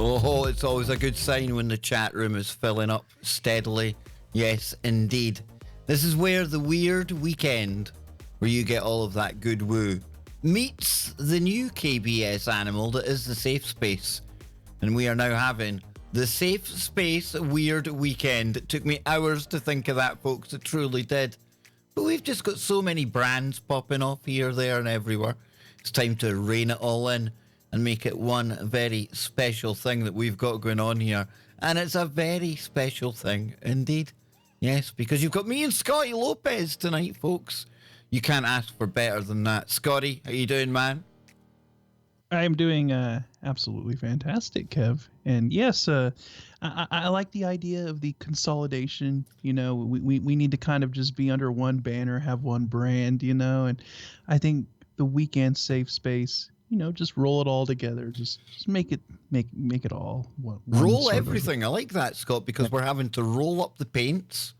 Oh, it's always a good sign when the chat room is filling up steadily. Yes, indeed. This is where the weird weekend, where you get all of that good woo, meets the new KBS animal that is the safe space. And we are now having the safe space weird weekend. It took me hours to think of that, folks. It truly did. But we've just got so many brands popping off here, there, and everywhere. It's time to rein it all in and make it one very special thing that we've got going on here. And it's a very special thing indeed. Yes, because you've got me and Scotty Lopez tonight, folks. You can't ask for better than that. Scotty, how you doing, man? I'm doing absolutely fantastic, Kev. And yes, I like the idea of the consolidation. You know, we need to kind of just be under one banner, have one brand, you know, and I think the weekend safe space, you know, just roll it all together. Just make it all one. Roll everything. I like that, Scott, because we're having to roll up the paints.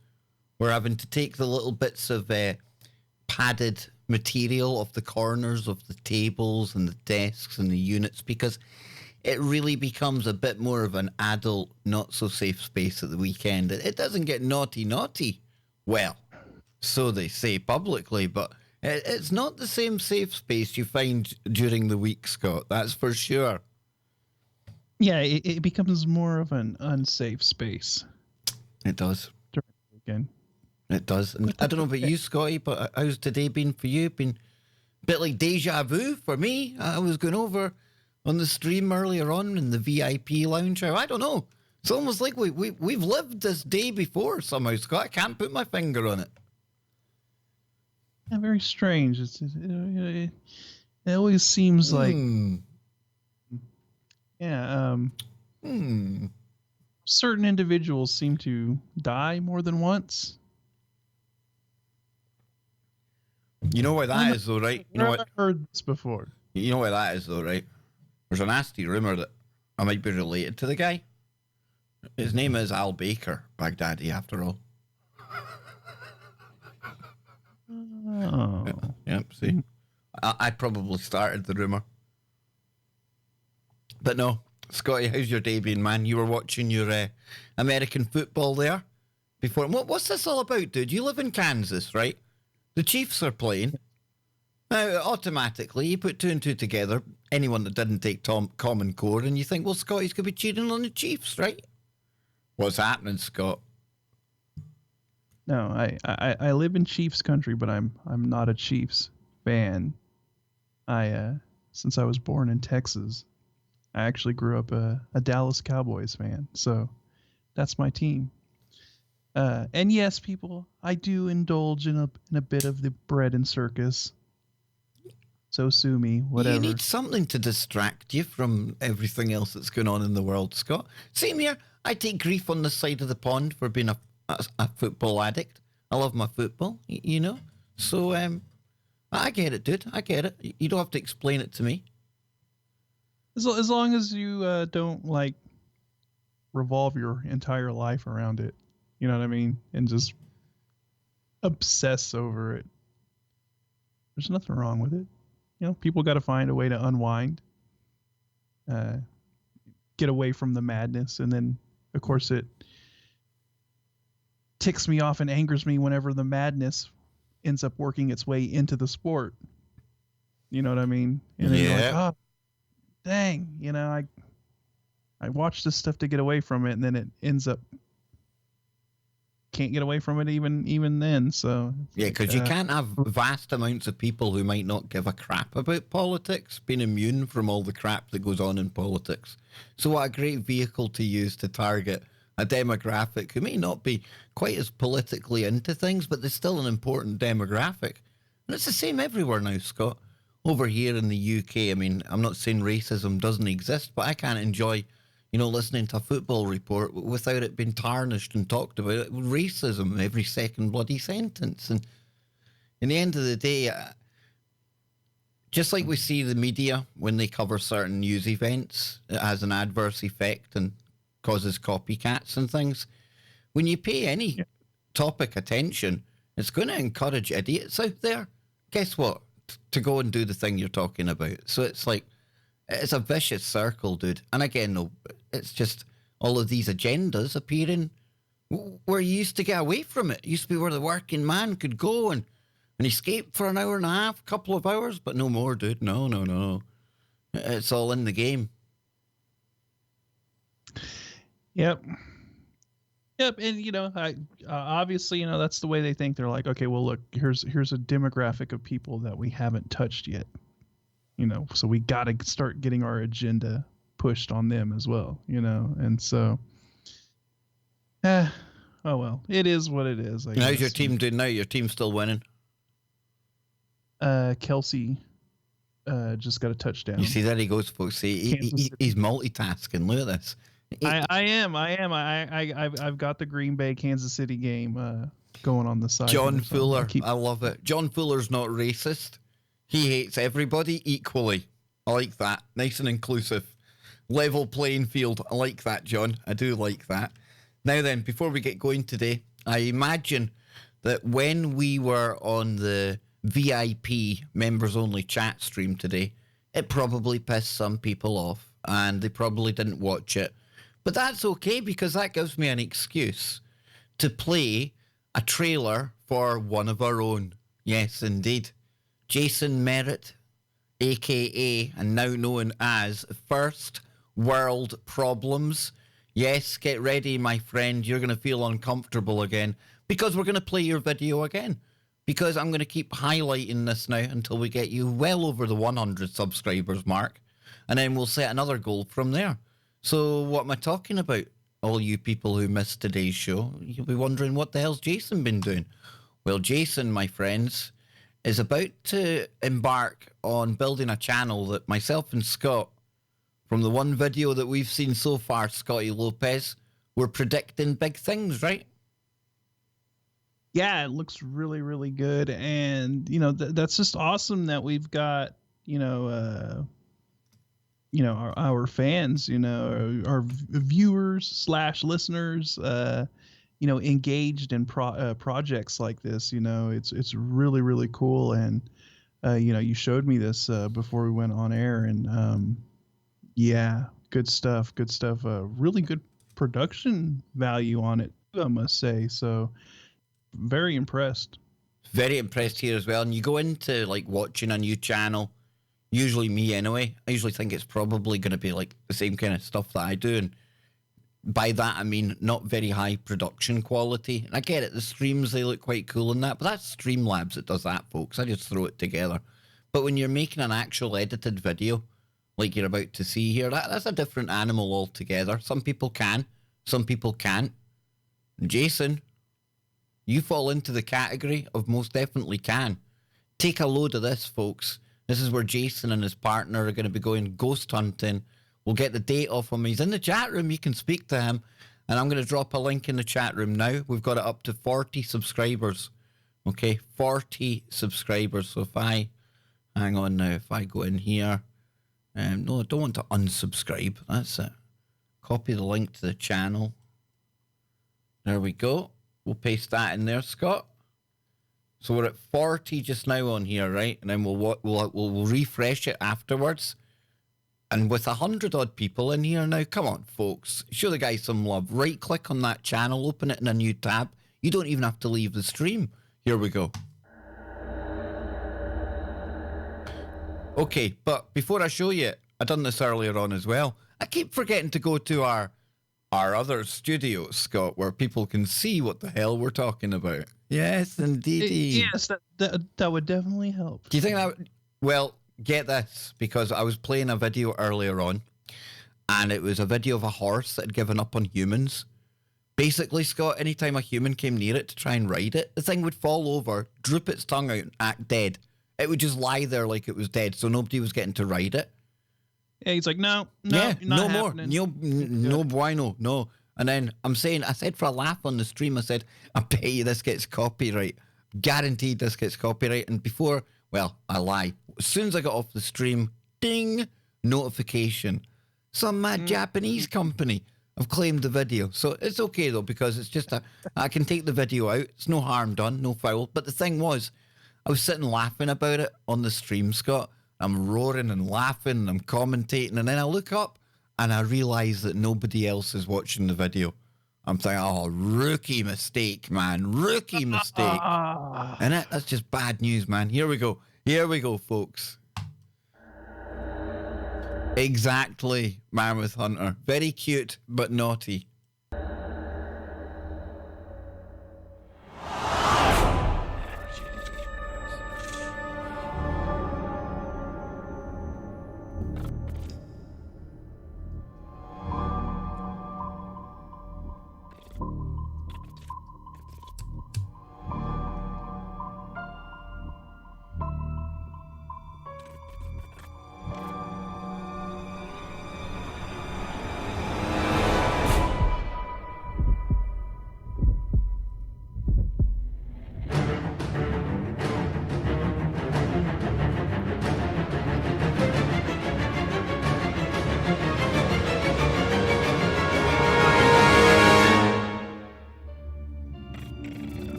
We're having to take the little bits of padded material off the corners of the tables and the desks and the units, because it really becomes a bit more of an adult, not so safe space at the weekend. It doesn't get naughty. Well, so they say publicly, but it's not the same safe space you find during the week, Scott. That's for sure. Yeah, it becomes more of an unsafe space. It does. During the weekend. It does. And I don't know about you, Scotty, but how's today been for you? Been a bit like deja vu for me. I was going over on the stream earlier on in the VIP lounge. I don't know. It's almost like we've lived this day before somehow, Scott. I can't put my finger on it. Yeah, very strange. It always seems like, certain individuals seem to die more than once. You know why that is, though, right? You know what? I've heard this before. You know why that is, though, right? There's a nasty rumor that I might be related to the guy. His name is Al Baker, Baghdadi, after all. Oh. Yep, see? I probably started the rumour. But no, Scotty, how's your day been, man? You were watching your American football there before. What's this all about, dude? You live in Kansas, right? The Chiefs are playing. Now, automatically, you put two and two together, anyone that didn't take Common Core, and you think, well, Scotty's going to be cheating on the Chiefs, right? What's happening, Scott? No, I live in Chiefs country, but I'm not a Chiefs fan. Since I was born in Texas, I actually grew up a Dallas Cowboys fan, so that's my team. And yes, people, I do indulge in a bit of the bread and circus. So sue me, whatever. You need something to distract you from everything else that's going on in the world, Scott. Same here. I take grief on this side of the pond for being a football addict. I love my football, you know. So I get it, dude. I get it. You don't have to explain it to me. As long as you don't like revolve your entire life around it, you know what I mean, and just obsess over it. There's nothing wrong with it. You know, people got to find a way to unwind, get away from the madness, and then, of course, it ticks me off and angers me whenever the madness ends up working its way into the sport. You know what I mean? And then you're like, oh, dang, you know, I watch this stuff to get away from it, and then it ends up can't get away from it even then. So yeah, because you can't have vast amounts of people who might not give a crap about politics being immune from all the crap that goes on in politics. So what a great vehicle to use to target a demographic who may not be quite as politically into things, but they're still an important demographic. And it's the same everywhere now, Scott. Over here in the UK, I mean, I'm not saying racism doesn't exist, but I can't enjoy, you know, listening to a football report without it being tarnished and talked about. Racism every second bloody sentence. And in the end of the day, just like we see the media when they cover certain news events, it has an adverse effect and causes copycats and things. When you pay any topic attention, it's going to encourage idiots out there. Guess what? To go and do the thing you're talking about. So it's like, It's a vicious circle, dude. And again, no, it's just all of these agendas appearing where you used to get away from it. It used to be where the working man could go and escape for an hour and a half, couple of hours, but no more, dude. No, no, no. It's all in the game. Yep. Yep, and I obviously that's the way they think. They're like, okay, well, look, here's a demographic of people that we haven't touched yet. So we got to start getting our agenda pushed on them as well. And so, oh well, it is what it is. How's your team doing now? Your team's still winning. Kelsey just got a touchdown. You see, there he goes, folks. See, he's multitasking. Look at this. I am. I've got the Green Bay Kansas City game going on the side. John Fuller, I love it. John Fuller's not racist. He hates everybody equally. I like that. Nice and inclusive. Level playing field. I like that, John. I do like that. Now then, before we get going today, I imagine that when we were on the VIP members only chat stream today, it probably pissed some people off and they probably didn't watch it. But that's okay, because that gives me an excuse to play a trailer for one of our own. Yes, indeed. Jason Merritt, a.k.a. and now known as First World Problems. Yes, get ready, my friend. You're going to feel uncomfortable again, because we're going to play your video again. Because I'm going to keep highlighting this now until we get you well over the 100 subscribers mark. And then we'll set another goal from there. So what am I talking about? All you people who missed today's show, you'll be wondering, what the hell's Jason been doing? Well, Jason, my friends, is about to embark on building a channel that myself and Scott, from the one video that we've seen so far, Scotty Lopez, we're predicting big things, right? Yeah, it looks really, really good. And, that's just awesome that we've got, our fans, our viewers / listeners, engaged in projects like this. It's really, really cool. And, you showed me this before we went on air, and yeah, good stuff. Really good production value on it, I must say. So very impressed. Very impressed here as well. And you go into like watching a new channel, usually me anyway, I usually think it's probably going to be like the same kind of stuff that I do. And by that, I mean not very high production quality. And I get it, the streams, they look quite cool and that, but that's STREAMLABS that does that, folks. I just throw it together. But when you're making an actual edited video, like you're about to see here, that's a different animal altogether. Some people can, some people can't. Jason, you fall into the category of most definitely can. Take a load of this, folks. This is where Jason and his partner are going to be going ghost hunting. We'll get the date off him. He's in the chat room. You can speak to him. And I'm going to drop a link in the chat room now. We've got it up to 40 subscribers. Okay, 40 subscribers. So if I, hang on now, if I go in here. No, I don't want to unsubscribe. That's it. Copy the link to the channel. There we go. We'll paste that in there, Scott. So we're at 40 just now on here, right? And then we'll refresh it afterwards. And with 100 odd people in here now, come on, folks. Show the guy some love. Right click on that channel, open it in a new tab. You don't even have to leave the stream. Here we go. Okay, but before I show you, I done this earlier on as well. I keep forgetting to go to our other studio, Scott, where people can see what the hell we're talking about. Yes, indeed. Yes, that would definitely help. Do you think that would... Well, get this, because I was playing a video earlier on, and it was a video of a horse that had given up on humans. Basically, Scott, anytime a human came near it to try and ride it, the thing would fall over, droop its tongue out, and act dead. It would just lie there like it was dead, so nobody was getting to ride it. Yeah, he's like, no more. No bueno, no. And then I said for a laugh on the stream, I said, I bet you this gets copyright. Guaranteed this gets copyright. And before, well, I lie. As soon as I got off the stream, ding, notification. Some mad Japanese company have claimed the video. So it's okay though, because it's just I can take the video out. It's no harm done, no foul. But the thing was, I was sitting laughing about it on the stream, Scott. I'm roaring and laughing and I'm commentating. And then I look up and I realize that nobody else is watching the video. I'm thinking, oh, rookie mistake, man. Rookie mistake. And that's just bad news, man. Here we go. Here we go, folks. Exactly, Mammoth Hunter. Very cute, but naughty.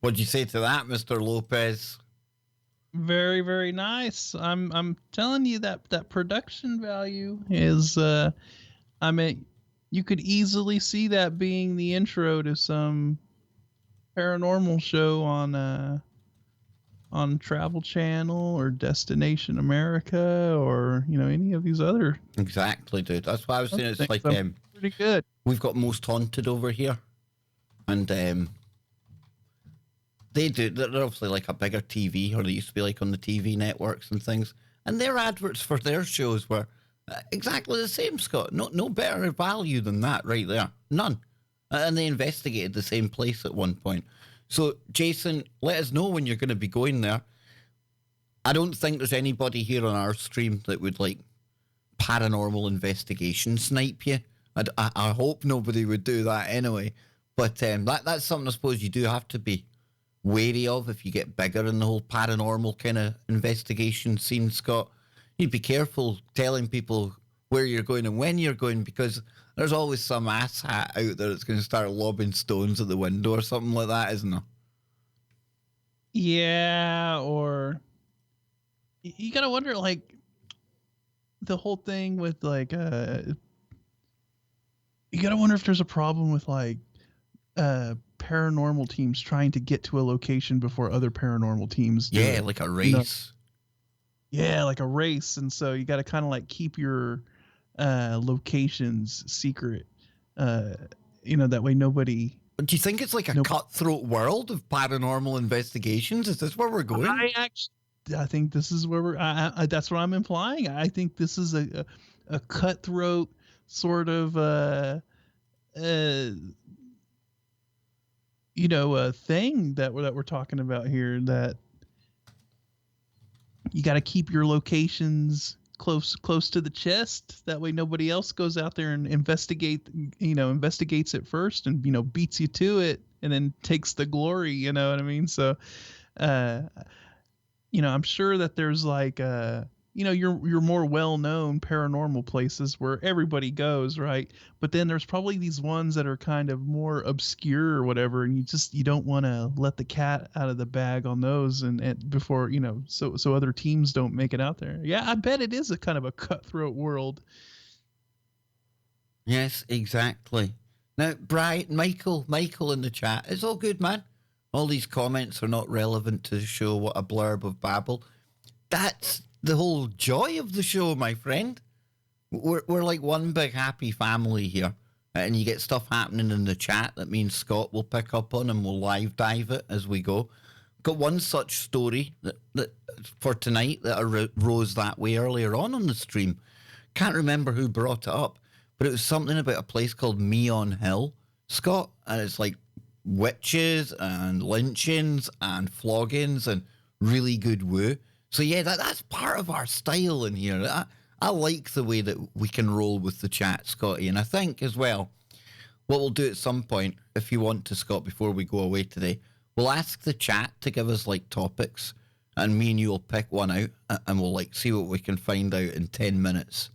What'd you say to that, Mr. Lopez? Very, very nice. I'm telling you that production value is I mean, you could easily see that being the intro to some paranormal show on Travel Channel or Destination America or, you know, any of these other. Exactly, dude. That's why I was saying it's like pretty good. We've got Most Haunted over here. And they're obviously like a bigger TV, or they used to be like on the TV networks and things. And their adverts for their shows were exactly the same, Scott. No better value than that right there. None. And they investigated the same place at one point. So, Jason, let us know when you're going to be going there. I don't think there's anybody here on our stream that would like paranormal investigation snipe you. I hope nobody would do that anyway. But that's something I suppose you do have to be wary of if you get bigger in the whole paranormal kind of investigation scene, Scott. You'd be careful telling people where you're going and when you're going, because there's always some asshat out there that's going to start lobbing stones at the window or something like that, isn't there? Yeah, or you gotta wonder, like, the whole thing with, like, you gotta wonder if there's a problem with, like, paranormal teams trying to get to a location before other paranormal teams do. Yeah, like a race. Yeah, like a race. And so you got to kind of like keep your locations secret, that way nobody. But do you think it's like a cutthroat world of paranormal investigations? Is this where we're going? I think this is where we're. That's what I'm implying. I think this is a cutthroat sort of a thing that we're talking about here, that you got to keep your locations close to the chest. That way nobody else goes out there and investigates it first and, beats you to it and then takes the glory. You know what I mean? So, I'm sure that there's like, your more well-known paranormal places where everybody goes, right? But then there's probably these ones that are kind of more obscure or whatever, and you don't want to let the cat out of the bag on those, and before so other teams don't make it out there. Yeah, I bet it is a kind of a cutthroat world. Yes, exactly. Now, Brian, Michael in the chat, it's all good, man. All these comments are not relevant to the show. What a blurb of babble. That's the whole joy of the show, my friend. We're like one big happy family here, and you get stuff happening in the chat that means Scott will pick up on and we'll live dive it as we go. Got one such story that for tonight that arose that way earlier on the stream. Can't remember who brought it up, but it was something about a place called Meon Hill, Scott, and it's like witches and lynchings and floggings and really good woo. So yeah, that's part of our style in here. I like the way that we can roll with the chat, Scotty. And I think as well, what we'll do at some point, if you want to, Scott, before we go away today, we'll ask the chat to give us like topics, and me and you will pick one out, and we'll like see what we can find out in 10 minutes.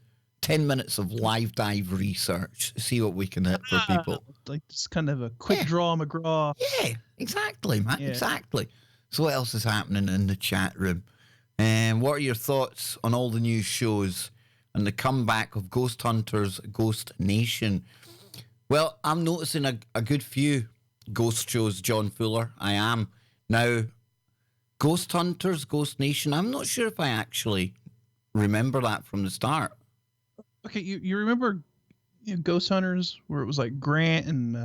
10 minutes of live dive research. See what we can hit for people. Like just kind of a quick Yeah. draw McGraw. Yeah, exactly, man. Yeah. Exactly. So what else is happening in the chat room? And what are your thoughts on all the new shows and the comeback of Ghost Hunters, Ghost Nation? Well, I'm noticing a good few ghost shows, John Fuller. I am. Now, Ghost Hunters, Ghost Nation, I'm not sure if I actually remember that from the start. Okay, you remember Ghost Hunters where it was like Grant and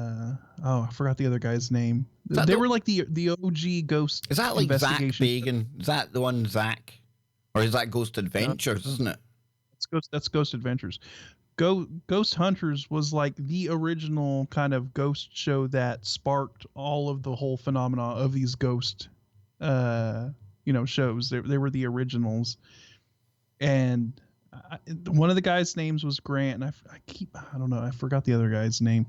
I forgot the other guy's name. They were like the OG Ghost. Is that like Zach investigation. Bagan? Is that the one, Zach? Or is that Ghost Adventures, isn't it? That's Ghost Adventures. Ghost Hunters was like the original kind of ghost show that sparked all of the whole phenomena of these ghost shows. They were the originals. And one of the guys' names was Grant, and I don't know, I forgot the other guy's name.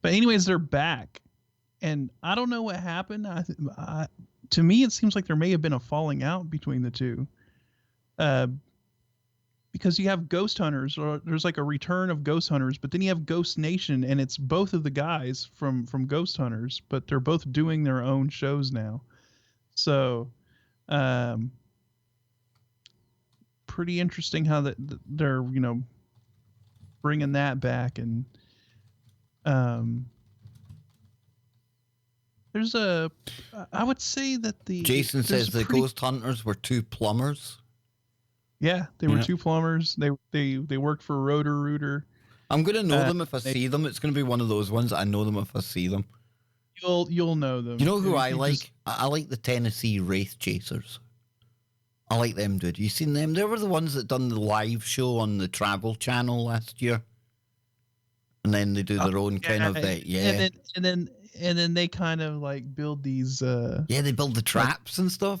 But anyways, they're back. And I don't know what happened. To me, it seems like there may have been a falling out between the two. Because you have Ghost Hunters, or there's like a return of Ghost Hunters, but then you have Ghost Nation, and it's both of the guys from Ghost Hunters, but they're both doing their own shows now. So, pretty interesting how they're bringing that back. And there's I would say that Jason says the Ghost Hunters were two plumbers. Yeah, they were two plumbers. They worked for Roto-Rooter. I'm gonna know them if I see them. It's gonna be one of those ones that I know them if I see them. You'll know them. You know who I like? I like the Tennessee Wraith Chasers. I like them, dude. You seen them? They were the ones that done the live show on the Travel Channel last year, and then they do their own kind of and then they kind of like build these. They build the traps and stuff.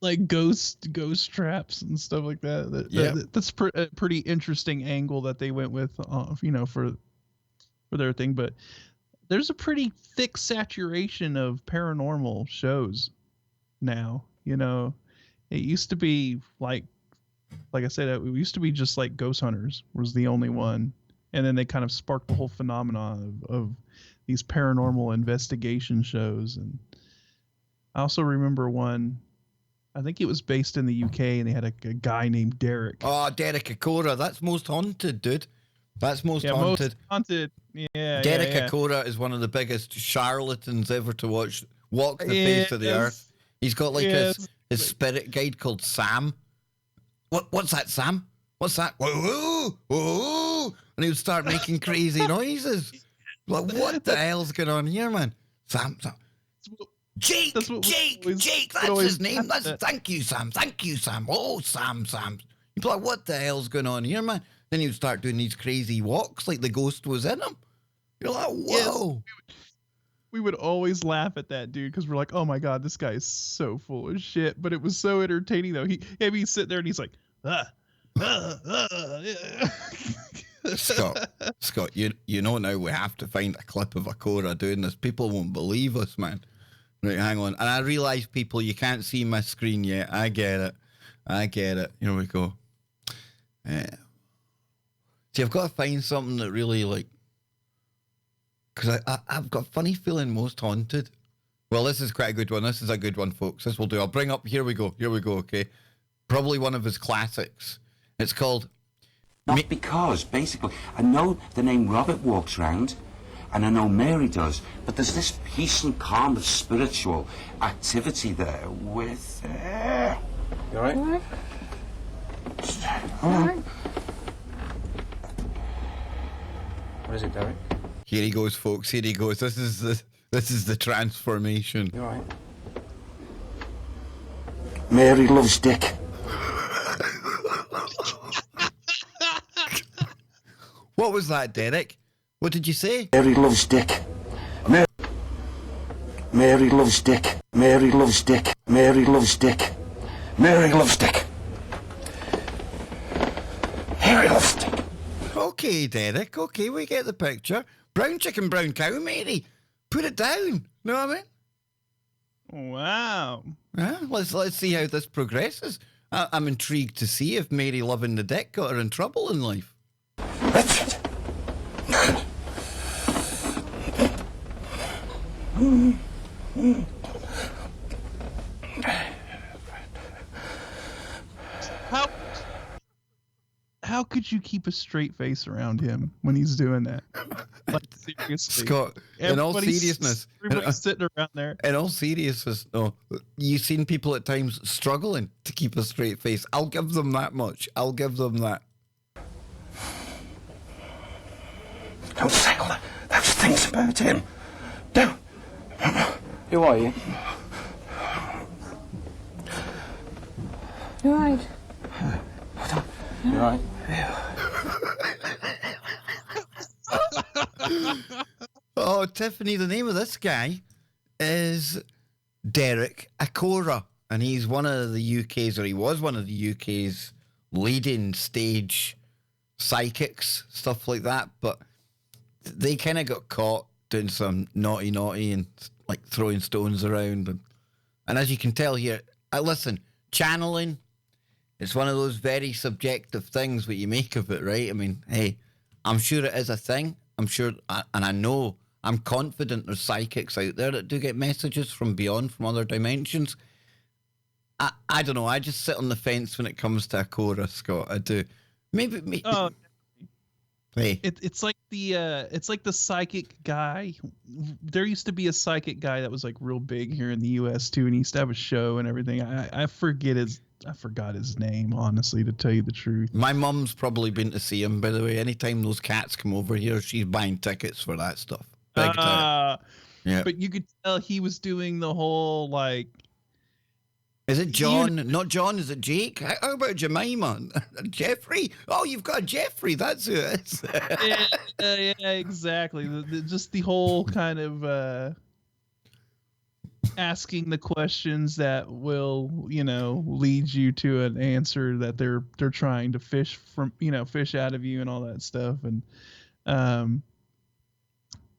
Like ghost traps and stuff like that. That's a pretty interesting angle that they went with, for their thing. But there's a pretty thick saturation of paranormal shows now. It used to be like I said, it used to be just like Ghost Hunters was the only one, and then they kind of sparked the whole phenomenon of these paranormal investigation shows. And I also remember one. I think it was based in the UK, and they had a guy named Derek. Oh, Derek Akora. That's Most Haunted, dude. That's Most Haunted. Most Haunted. Yeah. Derek Akora is one of the biggest charlatans ever to walk the face of the earth. He's got like his spirit guide called Sam. What's that, Sam? What's that? Whoa, whoa. And he would start making crazy noises. Like, what the hell's going on here, man? Sam. Jake, that's his name. Thank you, Sam. Oh, Sam. You'd be like, what the hell's going on here, man? Then he'd start doing these crazy walks like the ghost was in him. You're like, whoa. Yes, we would always laugh at that dude because we're like, oh my God, this guy is so full of shit. But it was so entertaining though. He'd sit there and he's like, Scott, you know now we have to find a clip of Akora doing this. People won't believe us, man. Right, hang on. And I realize, people, you can't see my screen yet. I get it. Here we go. See, I've got to find something that really, like... Because I've got a funny feeling Most Haunted. Well, this is quite a good one. This is a good one, folks. This will do. I'll bring up... Here we go, okay? Probably one of his classics. It's called... Not because, basically, I know the name Robert walks round... And I know Mary does, but there's this peace and calm of spiritual activity there with... You all right? All right. What is it, Derek? Here he goes, folks. Here he goes. This is the transformation. You all right? Mary loves Dick. What was that, Derek? What did you say? Mary loves Dick. Mary loves Dick. Mary loves Dick. Mary loves Dick. Mary loves Dick. Mary loves Dick. Okay, Derek. Okay, we get the picture. Brown chicken, brown cow, Mary. Put it down. Know what I mean? Wow. Yeah, let's see how this progresses. I'm intrigued to see if Mary loving the Dick got her in trouble in life. Richard. How could you keep a straight face around him when he's doing that? Like, seriously. Scott, in all seriousness, everybody's sitting around there. In all seriousness, no, you've seen people at times struggling to keep a straight face. I'll give them that much. I'll give them that. Don't say all those things about him. Don't. Who are you? You're right. You're right. Oh, Tiffany, the name of this guy is Derek Akora, and he's one of the UK's, or he was one of the UK's leading stage psychics, stuff like that, but they kind of got caught doing some naughty and like throwing stones around. And as you can tell here, listen, channeling, it's one of those very subjective things what you make of it, right? I mean, hey, I'm sure it is a thing. I'm sure, and I know, I'm confident there's psychics out there that do get messages from beyond, from other dimensions. I don't know. I just sit on the fence when it comes to Akora, Scott. I do. Maybe. Oh, hey. it's like the psychic guy. There used to be a psychic guy that was like real big here in the U.S. too, and he used to have a show and everything. I forgot his name, honestly, to tell you the truth. My mum's probably been to see him, by the way. Anytime those cats come over here, she's buying tickets for that stuff. Big time. Yeah. But you could tell he was doing the whole like. Is it John? Not John. Is it Jake? How about Jemima? Jeffrey? Oh, you've got Jeffrey. That's who it is. Yeah, exactly. Just the whole kind of asking the questions that will, lead you to an answer that they're trying to fish out of you and all that stuff. And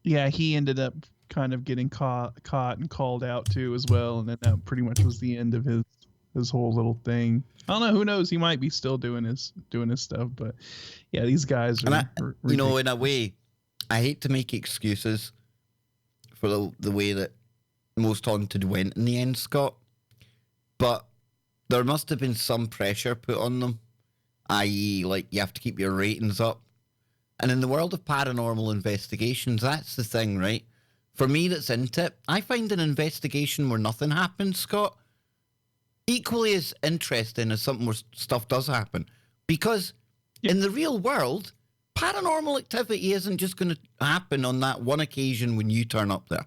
yeah, he ended up kind of getting caught and called out too as well, and then that pretty much was the end of his whole little thing. I don't know, who knows, he might be still doing his stuff, but yeah, these guys are in a way, I hate to make excuses for the way that Most Haunted went in the end, Scott, but there must have been some pressure put on them, i.e. like you have to keep your ratings up. And in the world of paranormal investigations, that's the thing, right? For me that's into it, I find an investigation where nothing happens, Scott, equally as interesting as something where stuff does happen. Because in the real world, paranormal activity isn't just going to happen on that one occasion when you turn up there.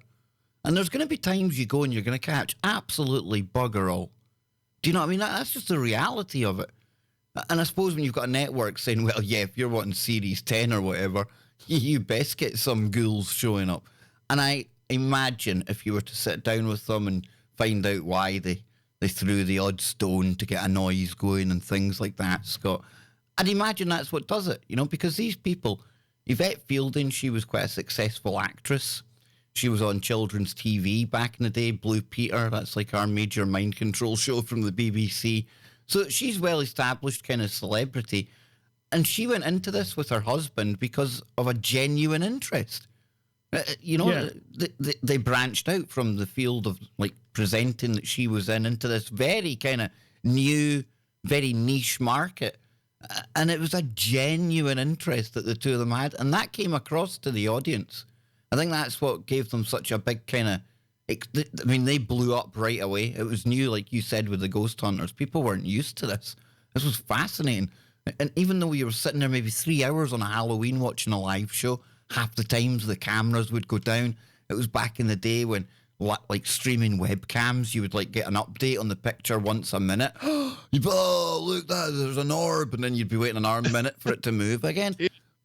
And there's going to be times you go and you're going to catch absolutely bugger all. Do you know what I mean? That's just the reality of it. And I suppose when you've got a network saying, well, yeah, if you're wanting Series 10 or whatever, you best get some ghouls showing up. And I imagine if you were to sit down with them and find out why they threw the odd stone to get a noise going and things like that, Scott, I'd imagine that's what does it, because these people, Yvette Fielding, she was quite a successful actress. She was on children's TV back in the day, Blue Peter, that's like our major mind control show from the BBC. So she's well-established kind of celebrity. And she went into this with her husband because of a genuine interest. They branched out from the field of like presenting that she was into this very kind of new, very niche market. And it was a genuine interest that the two of them had. And that came across to the audience. I think that's what gave them such a big kind of, they blew up right away. It was new, like you said, with the ghost hunters. People weren't used to this. This was fascinating. And even though you were sitting there maybe 3 hours on a Halloween watching a live show, half the times the cameras would go down. It was back in the day when, like streaming webcams, you would like get an update on the picture once a minute. Oh, look, there's an orb. And then you'd be waiting an arm minute for it to move again.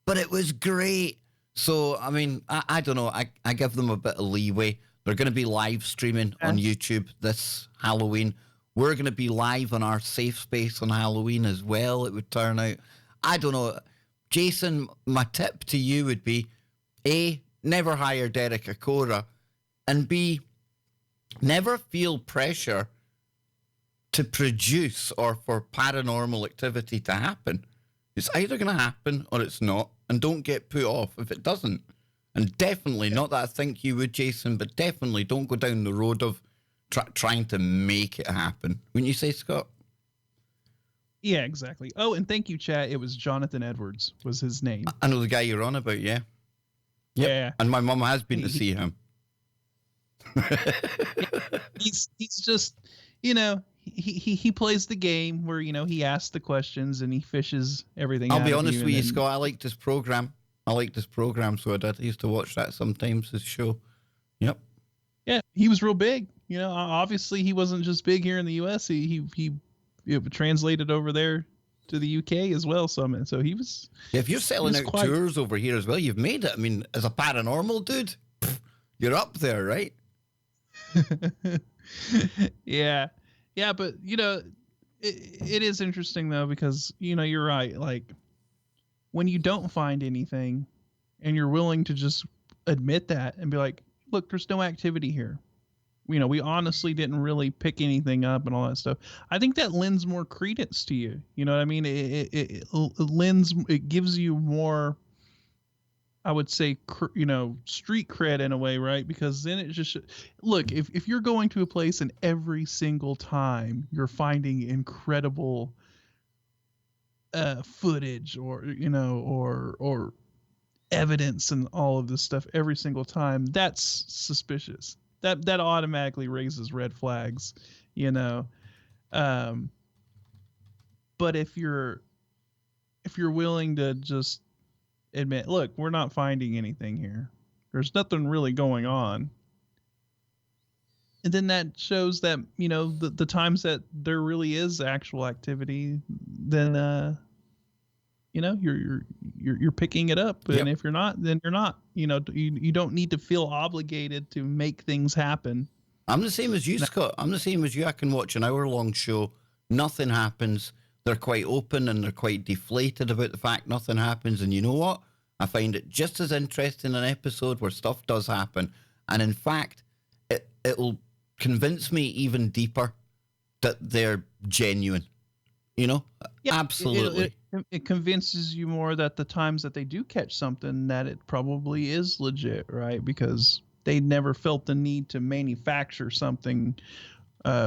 But it was great. So, I mean, I don't know. I give them a bit of leeway. They're going to be live streaming on YouTube this Halloween. We're going to be live on our safe space on Halloween as well, it would turn out. I don't know. Jason, my tip to you would be, A, never hire Derek Akora, and B, never feel pressure to produce or for paranormal activity to happen. It's either going to happen or it's not. and don't get put off if it doesn't. And definitely, not that I think you would, Jason, but definitely don't go down the road of trying to make it happen. Wouldn't you say, Scott? Yeah, exactly. Oh, and thank you, chat. It was Jonathan Edwards was his name. I know the guy you're on about, yeah. Yep. Yeah. And my mum has been to see him. He's just, you know, he plays the game where, you know, he asks the questions and he fishes everything I'll out be of honest you, with you, and then- Scott. I liked his program. So I did. I used to watch that sometimes, his show. Yep. Yeah, he was real big. You know, obviously he wasn't just big here in the U.S. He it translated over there to the UK as well. So he was. If you're selling out quite... tours over here as well, you've made it. I mean, as a paranormal dude, you're up there, right? Yeah, but you know, it is interesting though, because you know, you're right. Like when you don't find anything, and you're willing to just admit that and be like, "Look, there's no activity here." You know, we honestly didn't really pick anything up and all that stuff. I think that lends more credence to you. You know what I mean? It gives you more, I would say, you know, street cred in a way, right? Because then it just, look, if you're going to a place and every single time you're finding incredible footage or, you know, or evidence and all of this stuff every single time, that's suspicious. That automatically raises red flags, you know. But if you're willing to just admit, look, we're not finding anything here, there's nothing really going on, and then that shows that, you know, the times that there really is actual activity, then you know, you're picking it up. And if you're not, then you're not. You know, you don't need to feel obligated to make things happen. I'm the same as you, Scott. I'm the same as you. I can watch an hour-long show. Nothing happens. They're quite open and they're quite deflated about the fact nothing happens. And you know what? I find it just as interesting an episode where stuff does happen. And in fact, it'll convince me even deeper that they're genuine. You know? Yeah, absolutely. It convinces you more that the times that they do catch something, that it probably is legit, right? Because they never felt the need to manufacture something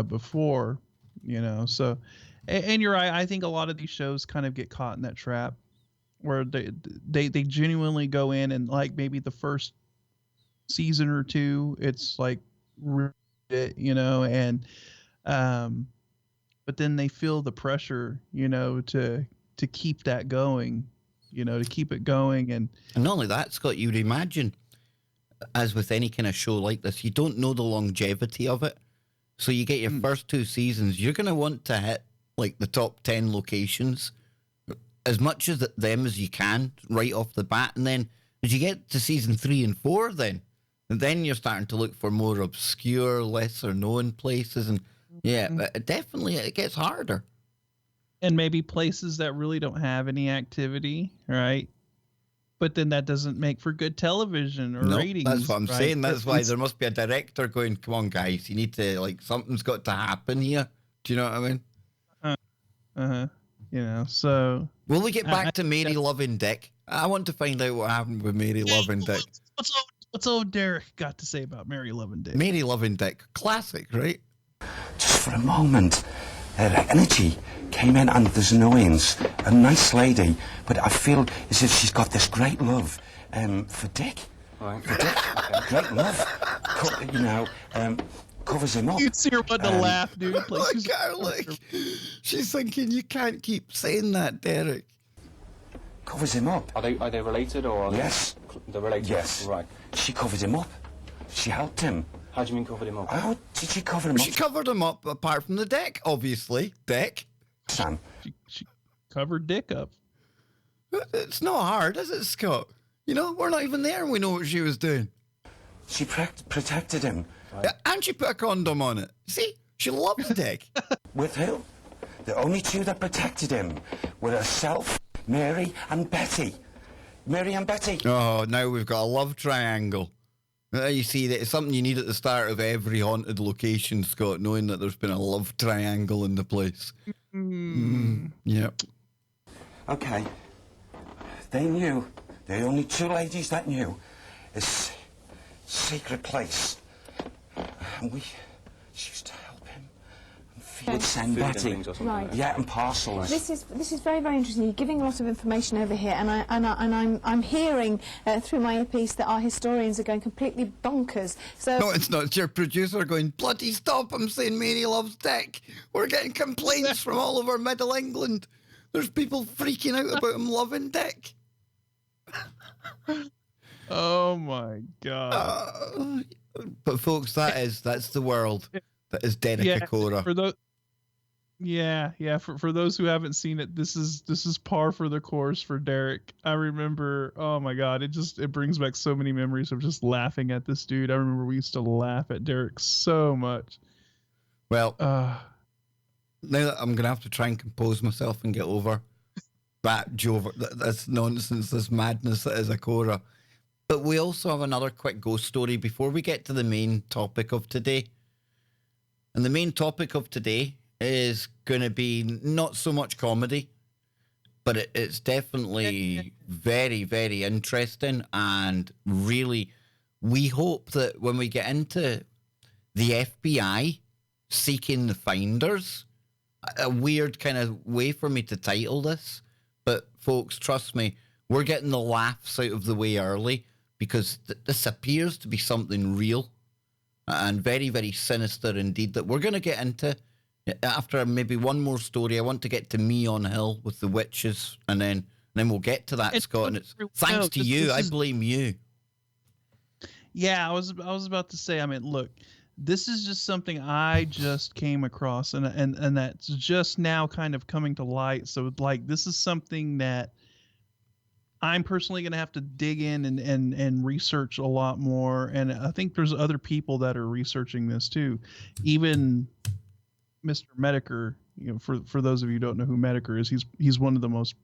before, you know. So, and you're right. I think a lot of these shows kind of get caught in that trap where they genuinely go in and, like, maybe the first season or two, it's like, you know, and but then they feel the pressure, you know, to keep that going, you know, to keep it going. And not only that, Scott, you'd imagine, as with any kind of show like this, you don't know the longevity of it. So you get your first 2 seasons, you're going to want to hit like the top 10 locations, as much as them as you can right off the bat. And then as you get to season 3 and 4, then you're starting to look for more obscure, lesser known places. And yeah, definitely it gets harder. And maybe places that really don't have any activity, right? But then that doesn't make for good television or ratings. That's what I'm right? saying. That's why there must be a director going, come on, guys, you need to, like, something's got to happen here. Do you know what I mean? You know, so... Will we get back to Mary loving Dick? I want to find out what happened with Mary loving Dick. What's old Derek got to say about Mary loving Dick? Mary loving Dick. Classic, right? Just for a moment, her energy came in, and there's annoyance. A nice lady, but I feel as if she's got this great love for Dick. Right. For Dick. Okay. Great love. You know, covers him up. You see her want to laugh, dude. Like, look at her, like, she's thinking, you can't keep saying that, Derek. Covers him up. Are they related, or are Yes. They're related? Yes. Right. She covered him up. She helped him. How do you mean covered him up? How did she cover him up? She covered him up, apart from the Dick, obviously. Dick. Sam. She covered Dick up. It's not hard, is it, Scott? You know, we're not even there and we know what she was doing. She protected him. Right. And she put a condom on it. See? She loves Dick. With who? The only two that protected him were herself, Mary, and Betty. Mary and Betty. Oh, now we've got a love triangle. You see, that it's something you need at the start of every haunted location, Scott, knowing that there's been a love triangle in the place. Yep. Okay. They knew The only two ladies that knew this secret place. And she used to help him. And would send Food and Betty. things or something Right. like that. Yeah, and parcels. This is very, very interesting. You're giving a lot of information over here, and I'm hearing through my earpiece that our historians are going completely bonkers. So No, it's not. It's your producer going, bloody stop, I'm saying Mary loves Dick. We're getting complaints from all over Middle England. There's people freaking out about him loving Dick. Oh my god. But folks, that's the world. That is Derek Cora. For those, for those who haven't seen it, this is par for the course for Derek. I remember, oh my god, it brings back so many memories of just laughing at this dude. I remember we used to laugh at Derek so much. Well, now that I'm gonna have to try and compose myself and get over that this nonsense, this madness that is a Cora. But we also have another quick ghost story before we get to the main topic of today. And the main topic of today is going to be not so much comedy, but it's definitely very, very interesting. And really, we hope that when we get into the FBI seeking the finders, a weird kind of way for me to title this, but folks, trust me, we're getting the laughs out of the way early because this appears to be something real and very, very sinister indeed that we're going to get into after maybe one more story. I want to get to Me on Hill with the witches, and then we'll get to that, Scott. And it's thanks to you. I blame you. Yeah, I was about to say. I mean, look, this is just something I just came across, and that's just now kind of coming to light. So, like, this is something that I'm personally going to have to dig in and research a lot more. And I think there's other people that are researching this too. Even Mr. Mediker, you know, for those of you who don't know who Mediker is, he's one of the most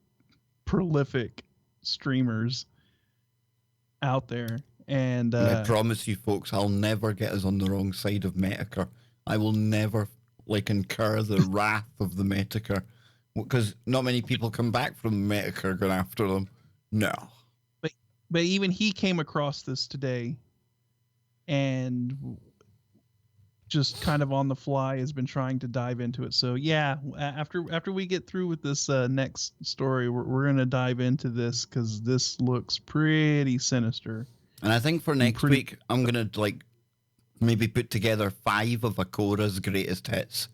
prolific streamers out there. And I promise you folks, I'll never get us on the wrong side of Mediker. I will never incur the wrath of the Mediker, because not many people come back from Mediker going after them. No. But even he came across this today and just kind of on the fly has been trying to dive into it. So yeah, after we get through with this next story, we're going to dive into this because this looks pretty sinister. And I think for next week, I'm going to maybe put together 5 of Akora's greatest hits.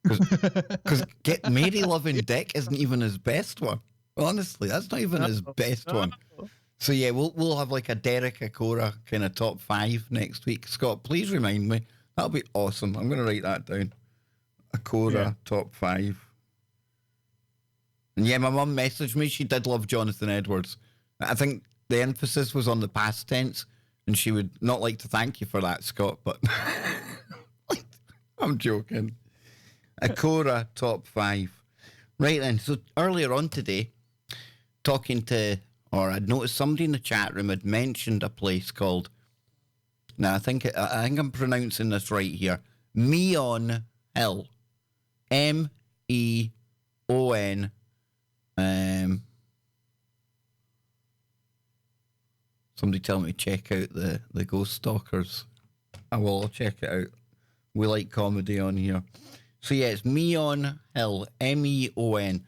Because Get Mary Loving Dick isn't even his best one. Honestly, that's not even his best one. So yeah, we'll have like a Derek Akora kind of top 5 next week. Scott, please remind me. That'll be awesome. I'm going to write that down. Akora top 5. And yeah, my mum messaged me. She did love Jonathan Edwards. I think the emphasis was on the past tense, and she would not like to thank you for that, Scott, but I'm joking. Akora top 5. Right then, so earlier on today, I'd noticed somebody in the chat room had mentioned a place called, now I think I'm pronouncing this right here, Meon Hill. M-E-O-N. Somebody tell me to check out the Ghost Stalkers. I will, I'll check it out. We like comedy on here. So yeah, it's Meon Hill, M-E-O-N.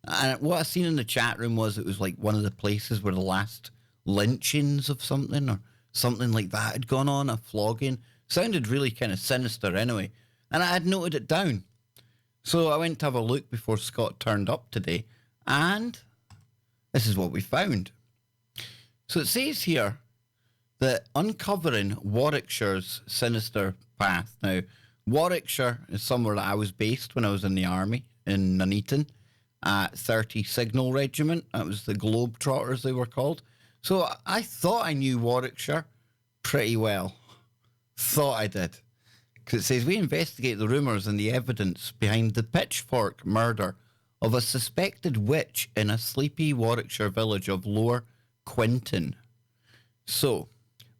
And what I seen in the chat room was it was like one of the places where the last lynchings of something or something like that had gone on, a flogging. Sounded really kind of sinister anyway. And I had noted it down. So I went to have a look before Scott turned up today. And this is what we found. So it says here that uncovering Warwickshire's sinister path. Now, Warwickshire is somewhere that I was based when I was in the army in Nuneaton at 30 Signal Regiment. That was the Globetrotters, they were called. So I thought I knew Warwickshire pretty well. Thought I did. Because it says, we investigate the rumours and the evidence behind the pitchfork murder of a suspected witch in a sleepy Warwickshire village of Lower Quinton. So,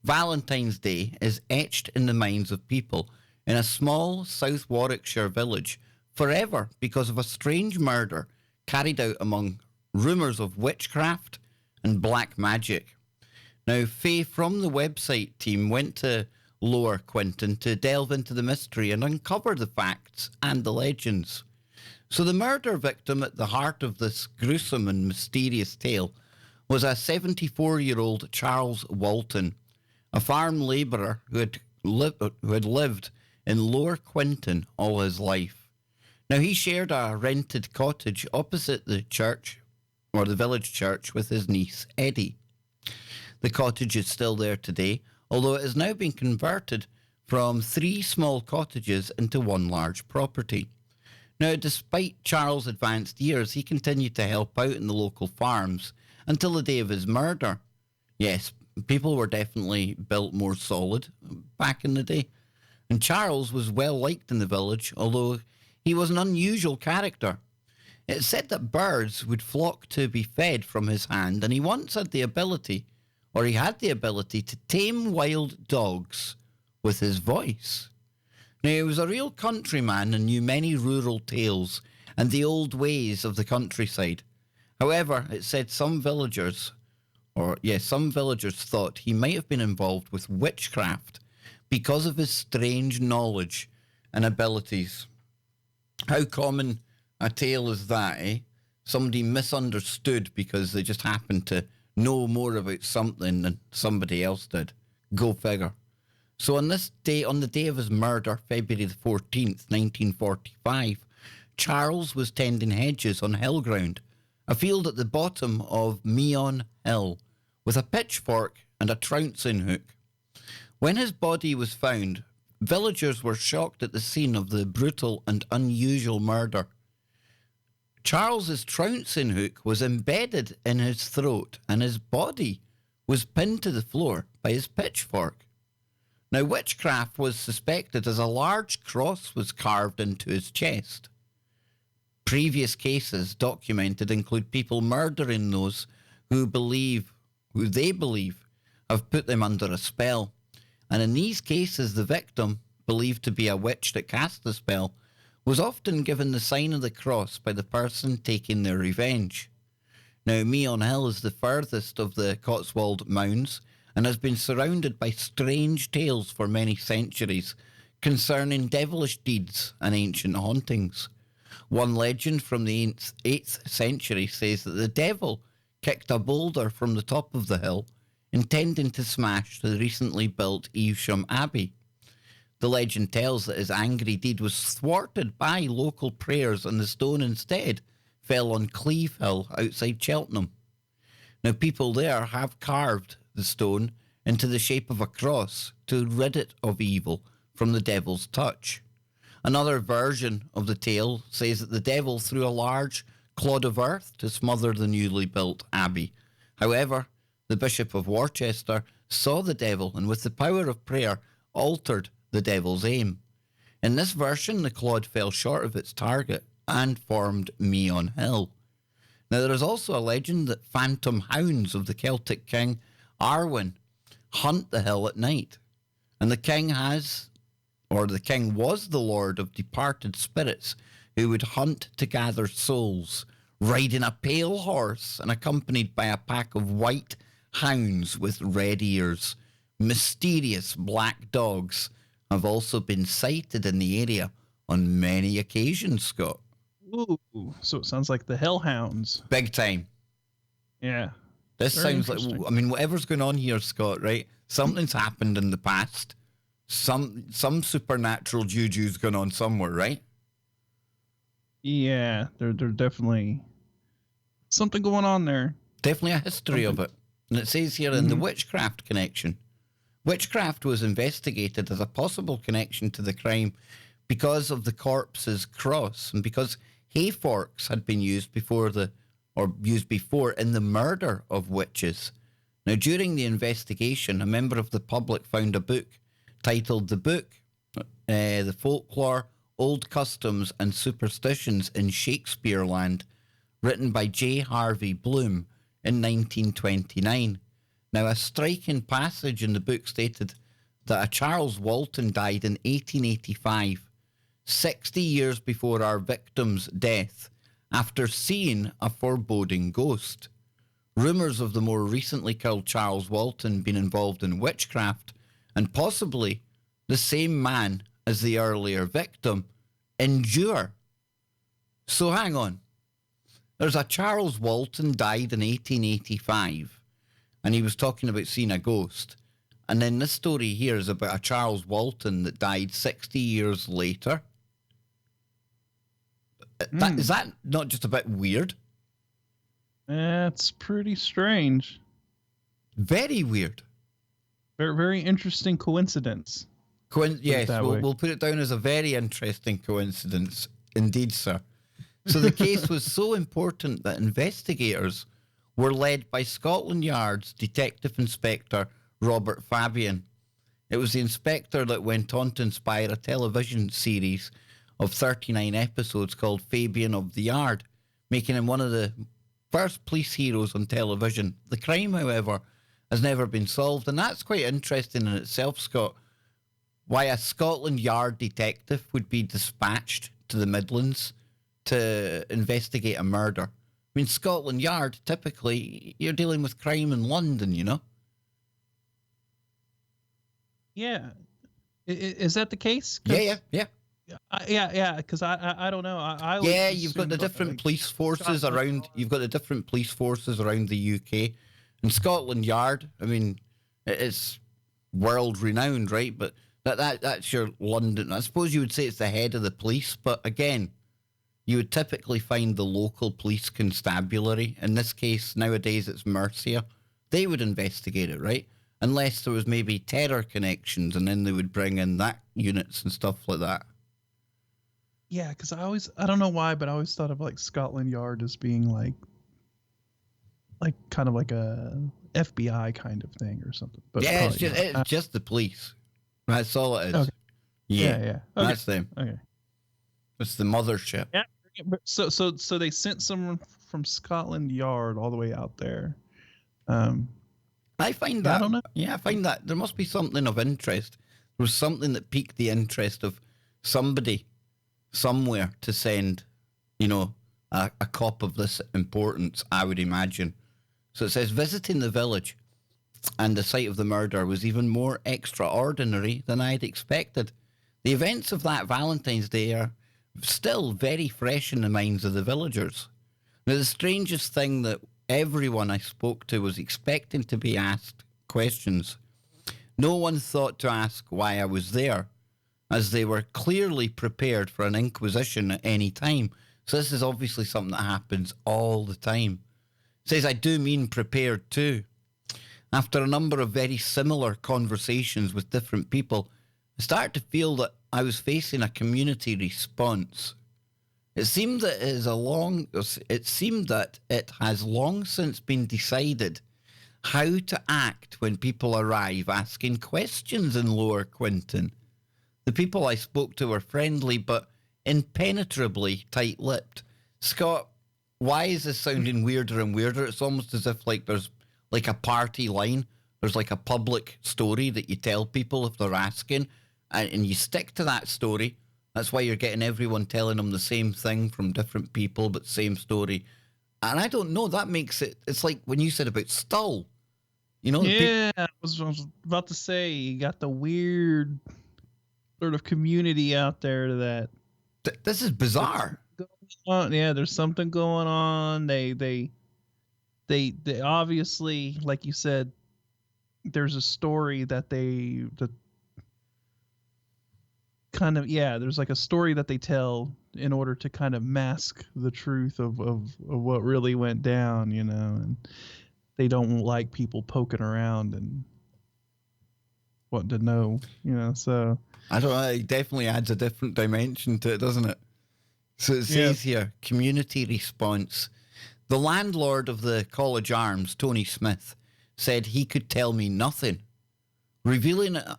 Valentine's Day is etched in the minds of people in a small South Warwickshire village forever because of a strange murder carried out among rumours of witchcraft and black magic. Now, Faye from the website team went to Lower Quinton to delve into the mystery and uncover the facts and the legends. So the murder victim at the heart of this gruesome and mysterious tale was a 74-year-old Charles Walton, a farm labourer who had lived in Lower Quinton all his life. Now, he shared a rented cottage opposite the church, or the village church, with his niece, Eddie. The cottage is still there today, although it has now been converted from 3 small cottages into one large property. Now, despite Charles' advanced years, he continued to help out in the local farms until the day of his murder. Yes, people were definitely built more solid back in the day. And Charles was well liked in the village, although he was an unusual character. It's said that birds would flock to be fed from his hand, and he once had the ability, or he had the ability, to tame wild dogs with his voice. Now, he was a real countryman and knew many rural tales and the old ways of the countryside. However, it said some villagers thought he might have been involved with witchcraft because of his strange knowledge and abilities. How common a tale is that, eh? Somebody misunderstood because they just happened to know more about something than somebody else did. Go figure. So on the day of his murder, February the 14th, 1945, Charles was tending hedges on hill ground, a field at the bottom of Meon Hill, with a pitchfork and a trouncing hook. When his body was found, villagers were shocked at the scene of the brutal and unusual murder. Charles's trouncing hook was embedded in his throat, and his body was pinned to the floor by his pitchfork. Now, witchcraft was suspected as a large cross was carved into his chest. Previous cases documented include people murdering those who they believe have put them under a spell. And in these cases, the victim, believed to be a witch that cast the spell, was often given the sign of the cross by the person taking their revenge. Now, Meon Hill is the furthest of the Cotswold Mounds and has been surrounded by strange tales for many centuries concerning devilish deeds and ancient hauntings. One legend from the 8th century says that the devil kicked a boulder from the top of the hill, intending to smash the recently built Evesham Abbey. The legend tells that his angry deed was thwarted by local prayers, and the stone instead fell on Cleeve Hill outside Cheltenham. Now, people there have carved the stone into the shape of a cross to rid it of evil from the devil's touch. Another version of the tale says that the devil threw a large clod of earth to smother the newly built abbey. However, the Bishop of Worcester saw the devil and with the power of prayer altered the devil's aim. In this version, the clod fell short of its target and formed Meon Hill. Now, there is also a legend that phantom hounds of the Celtic king Arwen hunt the hill at night, and the king was the lord of departed spirits who would hunt to gather souls, riding a pale horse and accompanied by a pack of white hounds with red ears. Mysterious black dogs have also been sighted in the area on many occasions, Scott. Ooh, so it sounds like the Hellhounds. Big time. Yeah. This Very sounds like, I mean, whatever's going on here, Scott, right? Something's happened in the past. Some supernatural juju's going on somewhere, right? Yeah, they're definitely something going on there. Definitely a history of it. And it says here in the witchcraft connection. Witchcraft was investigated as a possible connection to the crime because of the corpse's cross and because hay forks had been used before in the murder of witches. Now, during the investigation, a member of the public found a book titled The Folklore, Old Customs and Superstitions in Shakespeareland, written by J. Harvey Bloom in 1929. Now, a striking passage in the book stated that a Charles Walton died in 1885, 60 years before our victim's death, after seeing a foreboding ghost. rumours of the more recently killed Charles Walton being involved in witchcraft and possibly the same man as the earlier victim endure. So hang on. There's a Charles Walton died in 1885 and he was talking about seeing a ghost. And then this story here is about a Charles Walton that died 60 years later. Is that not just a bit weird? That's pretty strange. Very weird. Very, very interesting coincidence. Yes, we'll put it down as a very interesting coincidence. Indeed, sir. So the case was so important that investigators were led by Scotland Yard's Detective Inspector Robert Fabian. It was the inspector that went on to inspire a television series of 39 episodes called Fabian of the Yard, making him one of the first police heroes on television. The crime, however, has never been solved, and that's quite interesting in itself, Scott. Why a Scotland Yard detective would be dispatched to the Midlands to investigate a murder. I mean, Scotland Yard, typically, you're dealing with crime in London, you know? Yeah. Is that the case? Yeah. Yeah, because I don't know. I You've got the different police forces around. You've got the different police forces around the UK, and Scotland Yard. I mean, it's world renowned, right? But that's your London. I suppose you would say it's the head of the police, but again, you would typically find the local police constabulary. In this case, nowadays it's Mercia. They would investigate it, right? Unless there was maybe terror connections, and then they would bring in that units and stuff like that. Yeah, because I don't know why, but I always thought of like Scotland Yard as being like kind of like a FBI kind of thing or something. But yeah, it's just the police. That's all it is. Okay. Yeah. Okay. That's them. Okay. It's the mothership. Yeah. So they sent someone from Scotland Yard all the way out there. I find that. I don't know. Yeah, I find that there must be something of interest. There was something that piqued the interest of somebody somewhere to send, a cop of this importance, I would imagine. So it says, visiting the village and the site of the murder was even more extraordinary than I had expected. The events of that Valentine's Day are still very fresh in the minds of the villagers. Now, the strangest thing that everyone I spoke to was expecting to be asked questions. No one thought to ask why I was there, as they were clearly prepared for an inquisition at any time. So this is obviously something that happens all the time. It says, I do mean prepared too. After a number of very similar conversations with different people, I started to feel that I was facing a community response. It seemed that it has long since been decided how to act when people arrive asking questions in Lower Quinton. The people I spoke to were friendly but impenetrably tight-lipped. Scott, why is this sounding weirder and weirder? It's almost as if there's like a party line. There's like a public story that you tell people if they're asking, and you stick to that story. That's why you're getting everyone telling them the same thing from different people, but same story. And I don't know, that makes it's like when you said about Stull. Yeah, I was about to say, you got the weird sort of community out there to that. This is bizarre. Yeah, there's something going on. They obviously, like you said, there's a story that there's like a story that they tell in order to kind of mask the truth of what really went down, and they don't like people poking around and wanting to know, so. I don't know, it definitely adds a different dimension to it, doesn't it? So it says here, community response. The landlord of the College Arms, Tony Smith, said he could tell me nothing, revealing a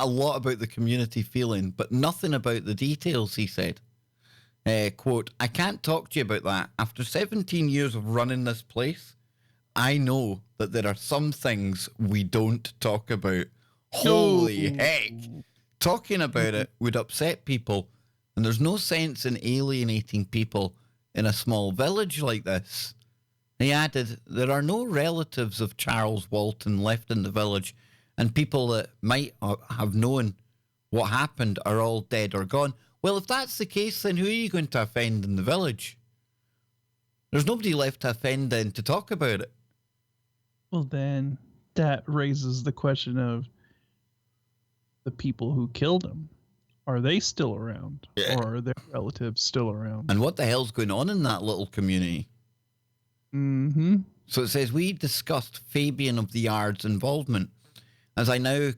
lot about the community feeling, but nothing about the details, he said. Quote, I can't talk to you about that. After 17 years of running this place, I know that there are some things we don't talk about. Holy heck. Talking about it would upset people, and there's no sense in alienating people in a small village like this. He added, there are no relatives of Charles Walton left in the village, and people that might have known what happened are all dead or gone. Well, if that's the case, then who are you going to offend in the village? There's nobody left to offend then to talk about it. Well, then that raises the question of the people who killed him. Are they still around? Yeah. Or are their relatives still around? And what the hell's going on in that little community? Mm-hmm. So it says, we discussed Fabian of the Yard's involvement. As I was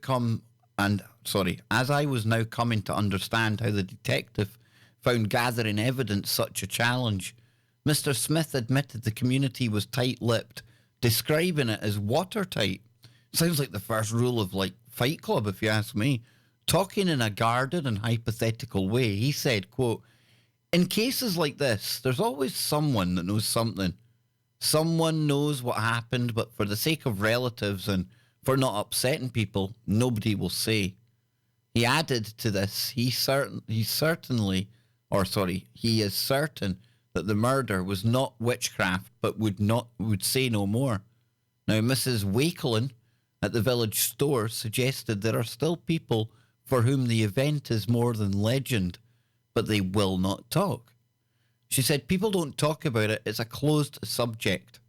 now coming to understand how the detective found gathering evidence such a challenge, Mr. Smith admitted the community was tight-lipped, describing it as watertight. Sounds like the first rule of, like, Fight Club, if you ask me. Talking in a guarded and hypothetical way, he said, quote, in cases like this, there's always someone that knows something. Someone knows what happened, but for the sake of relatives and for not upsetting people, nobody will say. He added to this, he is certain that the murder was not witchcraft, but would say no more. Now, Mrs. Wakelin at the village store suggested there are still people for whom the event is more than legend, but they will not talk. She said people don't talk about it, it's a closed subject.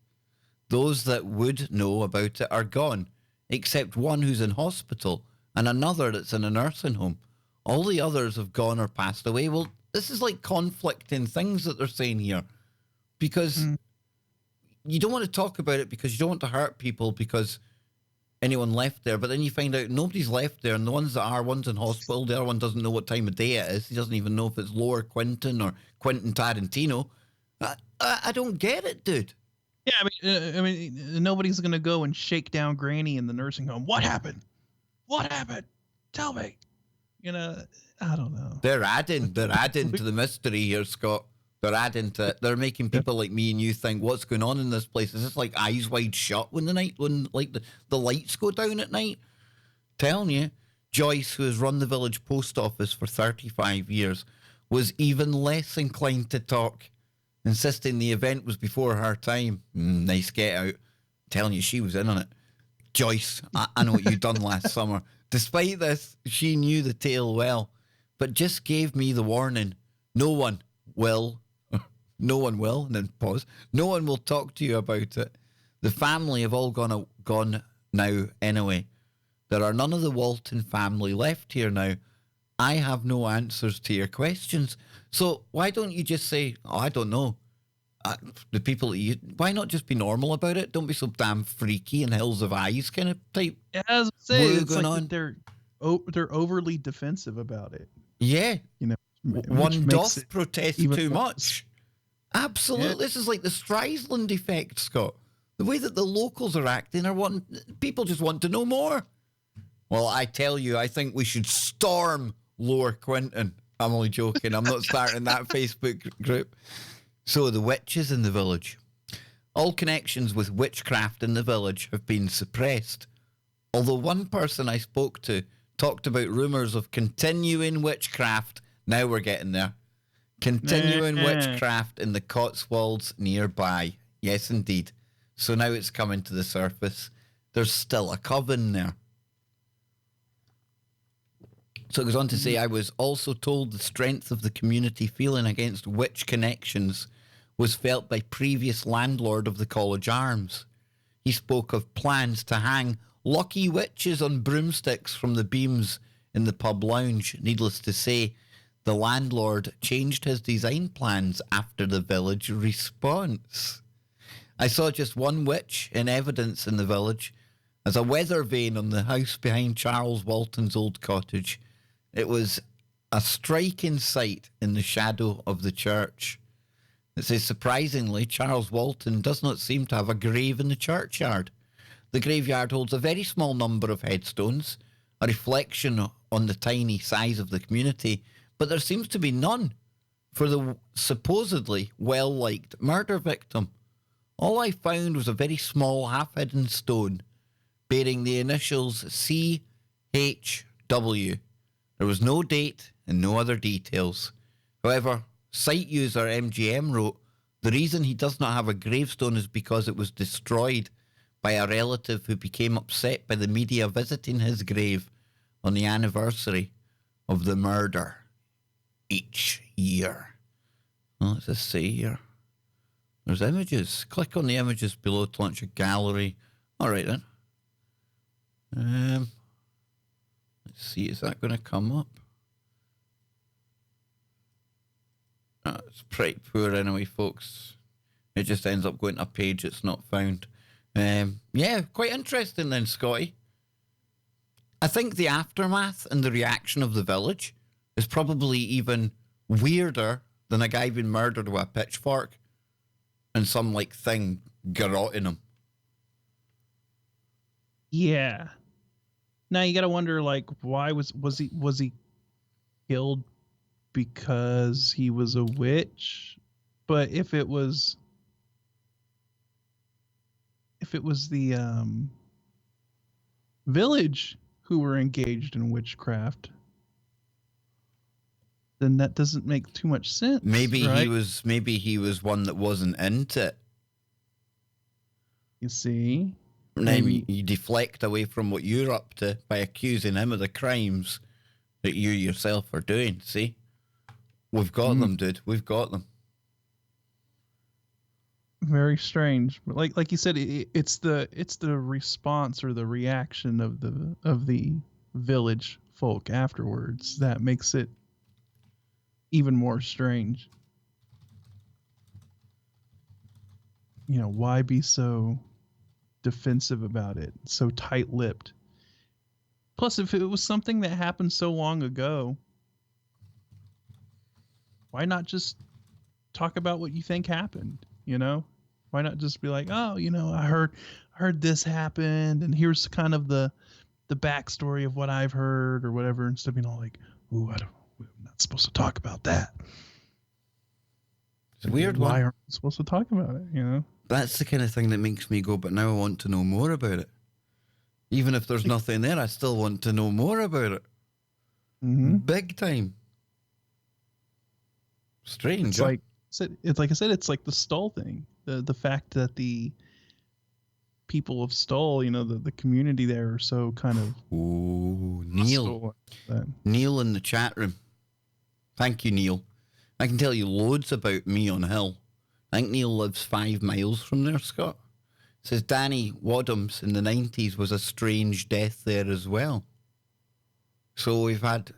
Those that would know about it are gone, except one who's in hospital and another that's in a nursing home. All the others have gone or passed away. Well, this is like conflicting things that they're saying here, because you don't want to talk about it because you don't want to hurt people because anyone left there, but then you find out nobody's left there, and the ones that are, one's in hospital, the other one doesn't know what time of day it is. He doesn't even know if it's Lower Quentin or Quentin Tarantino. I don't get it, dude. Yeah, I mean, nobody's gonna go and shake down Granny in the nursing home. What happened? What happened? Tell me. You know, I don't know. They're adding to the mystery here, Scott. They're adding to it. They're making people like me and you think, what's going on in this place? Is this like Eyes Wide Shut when the lights go down at night? Telling you, Joyce, who has run the village post office for 35 years, was even less inclined to talk, insisting the event was before her time. Nice get out. Telling you, she was in on it. Joyce, I know what you done last summer. Despite this, she knew the tale well, but just gave me the warning. No one will, and then pause. No one will talk to you about it. The family have all gone now anyway. There are none of the Walton family left here now. I have no answers to your questions. So why don't you just say, oh, I don't know. The people that you, why not just be normal about it? Don't be so damn freaky and hills of eyes kind of type. Yeah, as I say, it's going like on. they're overly defensive about it. Yeah. You know, One doth protest too worse. much. Absolutely. Yeah. This is like the Streisand effect, Scott. The way that the locals are acting people just want to know more. Well, I tell you, I think we should storm Lower Quentin. I'm only joking. I'm not starting that Facebook group. So the witches in the village. All connections with witchcraft in the village have been suppressed. Although one person I spoke to talked about rumours of continuing witchcraft. Now we're getting there. Continuing witchcraft in the Cotswolds nearby. Yes, indeed. So now it's coming to the surface. There's still a coven there. So it goes on to say, I was also told the strength of the community feeling against witch connections was felt by previous landlord of the College Arms. He spoke of plans to hang lucky witches on broomsticks from the beams in the pub lounge. Needless to say, the landlord changed his design plans after the village response. I saw just one witch in evidence in the village as a weather vane on the house behind Charles Walton's old cottage. It was a striking sight in the shadow of the church. It says, surprisingly, Charles Walton does not seem to have a grave in the churchyard. The graveyard holds a very small number of headstones, a reflection on the tiny size of the community, but there seems to be none for the supposedly well-liked murder victim. All I found was a very small half-hidden stone bearing the initials CHW. There was no date and no other details. However, site user MGM wrote, The reason he does not have a gravestone is because it was destroyed by a relative who became upset by the media visiting his grave on the anniversary of the murder each year. What does this say here? There's images. Click on the images below to launch a gallery. All right then. Let's see, is that going to come up? Oh, it's pretty poor anyway, folks. It just ends up going to a page it's not found. Yeah, quite interesting then, Scotty. I think the aftermath and the reaction of the village is probably even weirder than a guy being murdered with a pitchfork and some like thing garroting him. Yeah. Now you got to wonder, like, why was he killed because he was a witch? But if it was the village who were engaged in witchcraft, then that doesn't make too much sense. Maybe right? he was one that wasn't into it. You see? And then Maybe. you deflect away from what you're up to by accusing him of the crimes that you yourself are doing. See? We've got them, dude. We've got them. Very strange. But like you said, it's the response or the reaction of the village folk afterwards that makes it even more strange. You know, why be so defensive about it, so tight-lipped? Plus, if it was something that happened so long ago, why not just talk about what you think happened? You know, why not just be like, oh, you know, I heard this happened, and here's kind of the backstory of what I've heard or whatever, instead of being all like, ooh, we're not supposed to talk about that. It's a weird Why one. aren't we supposed to talk about it? You know, That's the kind of thing that makes me go, but now I want to know more about it. Even if there's nothing there, I still want to know more about it. mm-hmm. Big time. Strange. It's huh? like I said, it's like the Stull thing. The fact that the people of Stull, you know, the community there are so kind of Ooh, Neil. hostile. Neil in the chat room. Thank you, Neil. I can tell you loads about me on Hill. I think Neil lives 5 miles from there, Scott. Says Danny Wadhams in the 90s was a strange death there as well. So we've had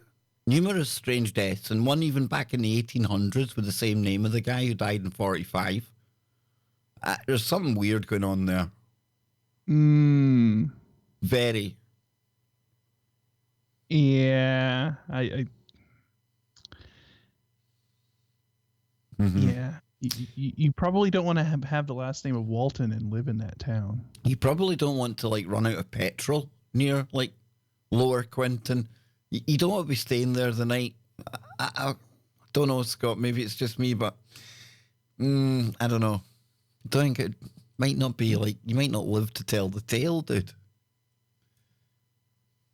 numerous strange deaths, and one even back in the 1800s with the same name of the guy who died in 45. There's something weird going on there. Very. Yeah, yeah. You probably don't want to have the last name of Walton and live in that town. You probably don't want to like run out of petrol near like Lower Quinton. You don't want to be staying there the night. I don't know, Scott. Maybe it's just me, but I don't know. I think it might not be like you might not live to tell the tale, dude.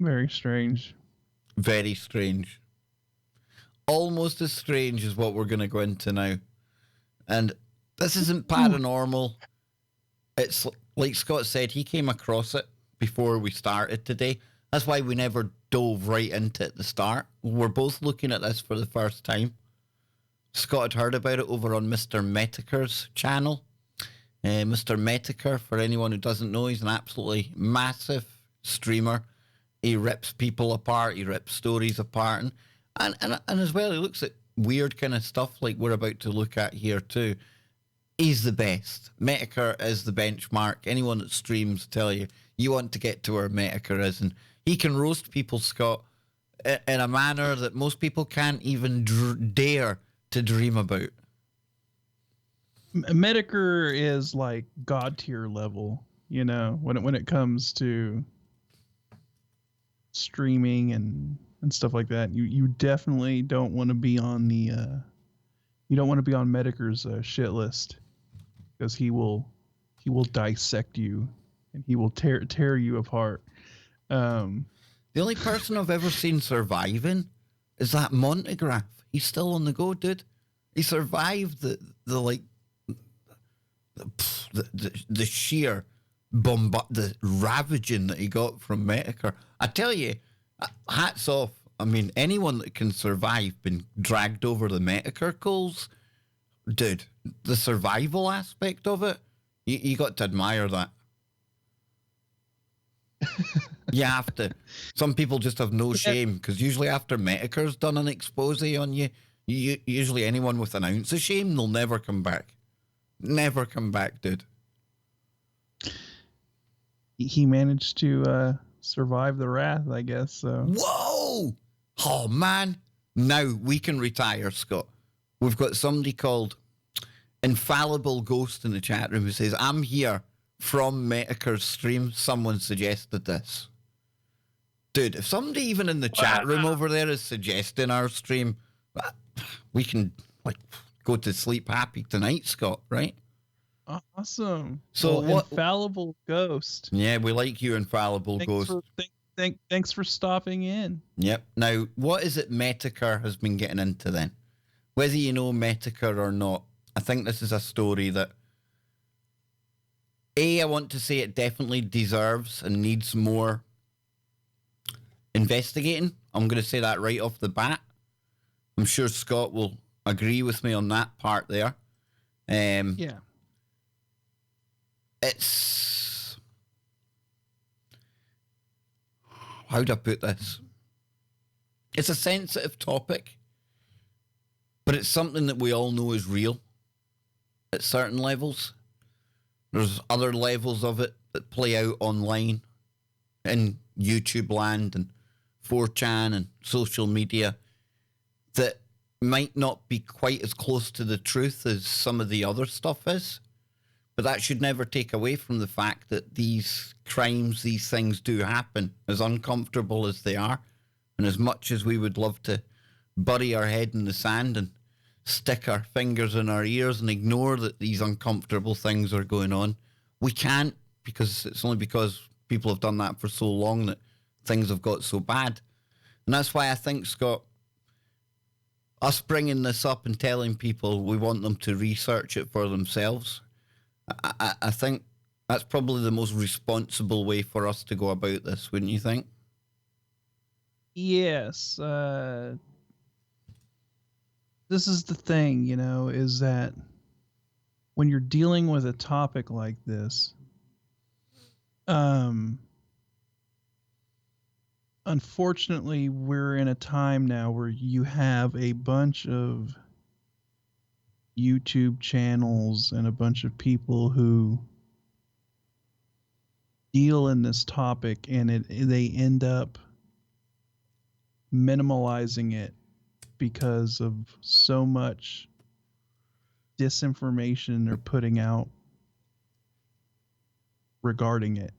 Very strange. Very strange. Almost as strange as what we're going to go into now. And this isn't paranormal. It's like Scott said, he came across it before we started today. That's why we never dove right into it at the start. We're both looking at this for the first time. Scott had heard about it over on Mr. Metaker's channel. Mr. Metaker, for anyone who doesn't know, he's an absolutely massive streamer. He rips people apart. He rips stories apart. And as well, he looks at weird kind of stuff like we're about to look at here too. He's the best. Metaker is the benchmark. Anyone that streams tell you, you want to get to where Metaker is. And he can roast people, Scott, in a manner that most people can't even dare to dream about. Metaker is like god tier level, you know, when it comes to streaming and stuff like that. You definitely don't want to be on the you don't want to be on Metaker's shit list, because he will dissect you and he will tear you apart. The only person I've ever seen surviving is that Montegraph. He's still on the go, dude. He survived the like the sheer the ravaging that he got from Metaker. I tell you, hats off. I mean, anyone that can survive being dragged over the Metaker coals, dude, the survival aspect of it, you got to admire that. You have to. Some people just have no shame, because usually after Metaker's done an expose on you, usually anyone with an ounce of shame, they'll never come back. Never come back, dude. He managed to survive the wrath, I guess. So. Whoa! Oh, man. Now we can retire, Scott. We've got somebody called Infallible Ghost in the chat room who says, I'm here from Metaker's stream. Someone suggested this. Dude, if somebody even in the chat room over there is suggesting our stream, we can go to sleep happy tonight, Scott, right? Awesome. So well, Infallible Ghost. Yeah, we like you, Infallible Ghost. Thanks for stopping in. Yep. Now, what is it Metaker has been getting into then? Whether you know Metaker or not, I think this is a story that, I want to say it definitely deserves and needs more investigating. I'm going to say that right off the bat. I'm sure Scott will agree with me on that part there. Yeah. It's... How do I put this? It's a sensitive topic, but it's something that we all know is real at certain levels. There's other levels of it that play out online in YouTube land and 4chan and social media that might not be quite as close to the truth as some of the other stuff is. But that should never take away from the fact that these crimes, these things do happen, as uncomfortable as they are. And as much as we would love to bury our head in the sand and stick our fingers in our ears and ignore that these uncomfortable things are going on, we can't, because it's only because people have done that for so long that things have got so bad. And that's why I think, Scott, us bringing this up and telling people we want them to research it for themselves, I think that's probably the most responsible way for us to go about this, wouldn't you think? Yes. This is the thing, is that when you're dealing with a topic like this, unfortunately, we're in a time now where you have a bunch of YouTube channels and a bunch of people who deal in this topic, and they end up minimalizing it because of so much disinformation they're putting out regarding it.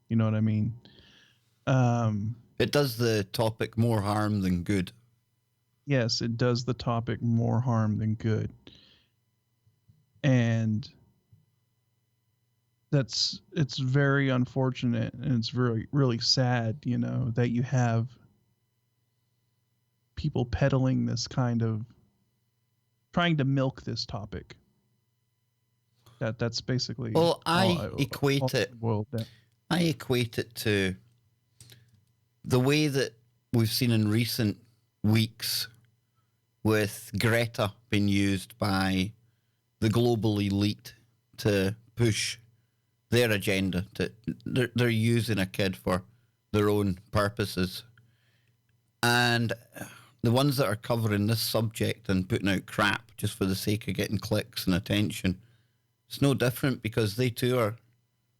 You know what I mean? It does the topic more harm than good. Yes, it does the topic more harm than good. And it's very unfortunate, and it's very, really sad, that you have people peddling this kind of, trying to milk this topic. That's basically. Well, I equate it to the way that we've seen in recent weeks with Greta being used by the global elite to push their agenda. They're using a kid for their own purposes. And the ones that are covering this subject and putting out crap just for the sake of getting clicks and attention, it's no different, because they too are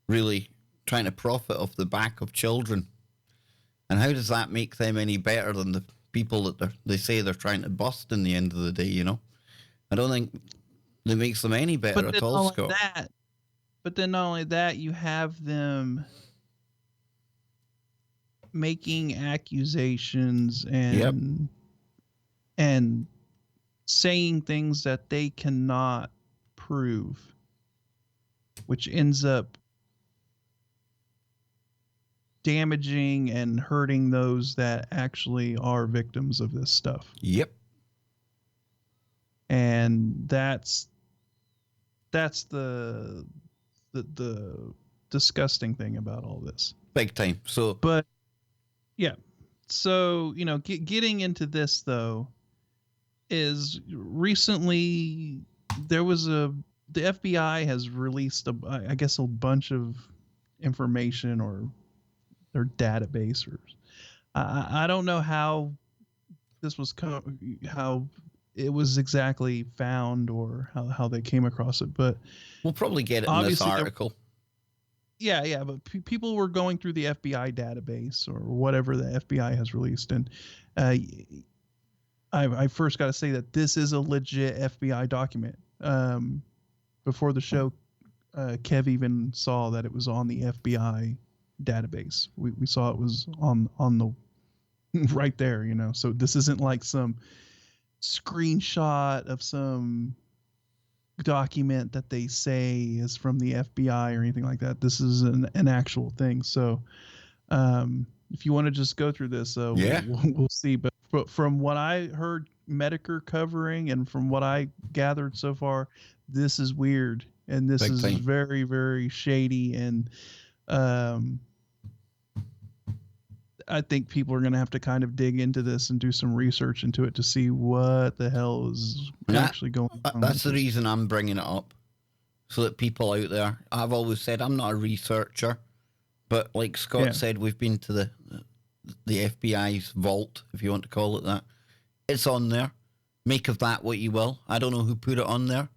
really trying to profit off the back of children. And how does that make them any better than the people that they say they're trying to bust in the end of the day, I don't think it makes them any better at all, Scott. But then not only that, you have them making accusations and saying things that they cannot prove, which ends up damaging and hurting those that actually are victims of this stuff. Yep. And that's that's the disgusting thing about all this. Big time. So, But yeah, so getting into this though is recently there was the FBI has released I guess a bunch of information or their database, or I don't know how this was how it was exactly found or how they came across it, but we'll probably get it in this article. Yeah, but people were going through the FBI database or whatever the FBI has released, and I first got to say that this is a legit FBI document. Before the show, Kev even saw that it was on the FBI database. We saw it was on the right there, So this isn't like some screenshot of some document that they say is from the FBI or anything like that. This is an actual thing. So if you want to just go through this, we'll see. But from what I heard Medicare covering and from what I gathered so far, this is weird. And this is very, very shady. And I think people are going to have to kind of dig into this and do some research into it to see what the hell is actually going on. That's the reason I'm bringing it up, so that people out there, I've always said I'm not a researcher, but like Scott said, we've been to the FBI's vault, if you want to call it that. It's on there. Make of that what you will. I don't know who put it on there.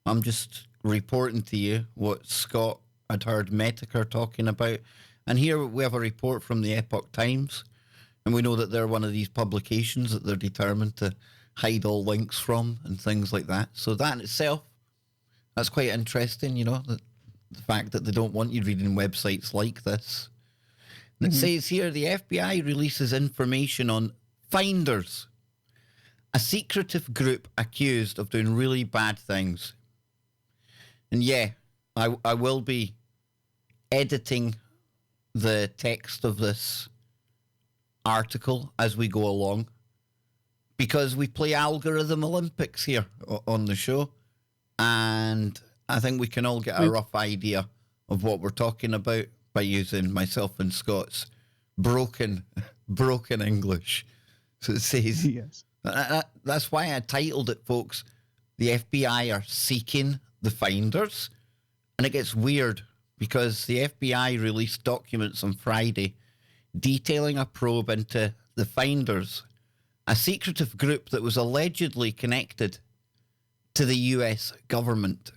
I'm just reporting to you what Scott had heard Medicare talking about. And here we have a report from the Epoch Times, and we know that they're one of these publications that they're determined to hide all links from and things like that. So that in itself, that's quite interesting, the fact that they don't want you reading websites like this. And it says here, the FBI releases information on Finders, a secretive group accused of doing really bad things. And I will be editing the text of this article as we go along, because we play Algorithm Olympics here on the show, and I think we can all get a rough idea of what we're talking about by using myself and Scott's broken English. So it says, yes. That's why I titled it, folks, the FBI are seeking the finders. And it gets weird, because the FBI released documents on Friday detailing a probe into the Finders, a secretive group that was allegedly connected to the US government.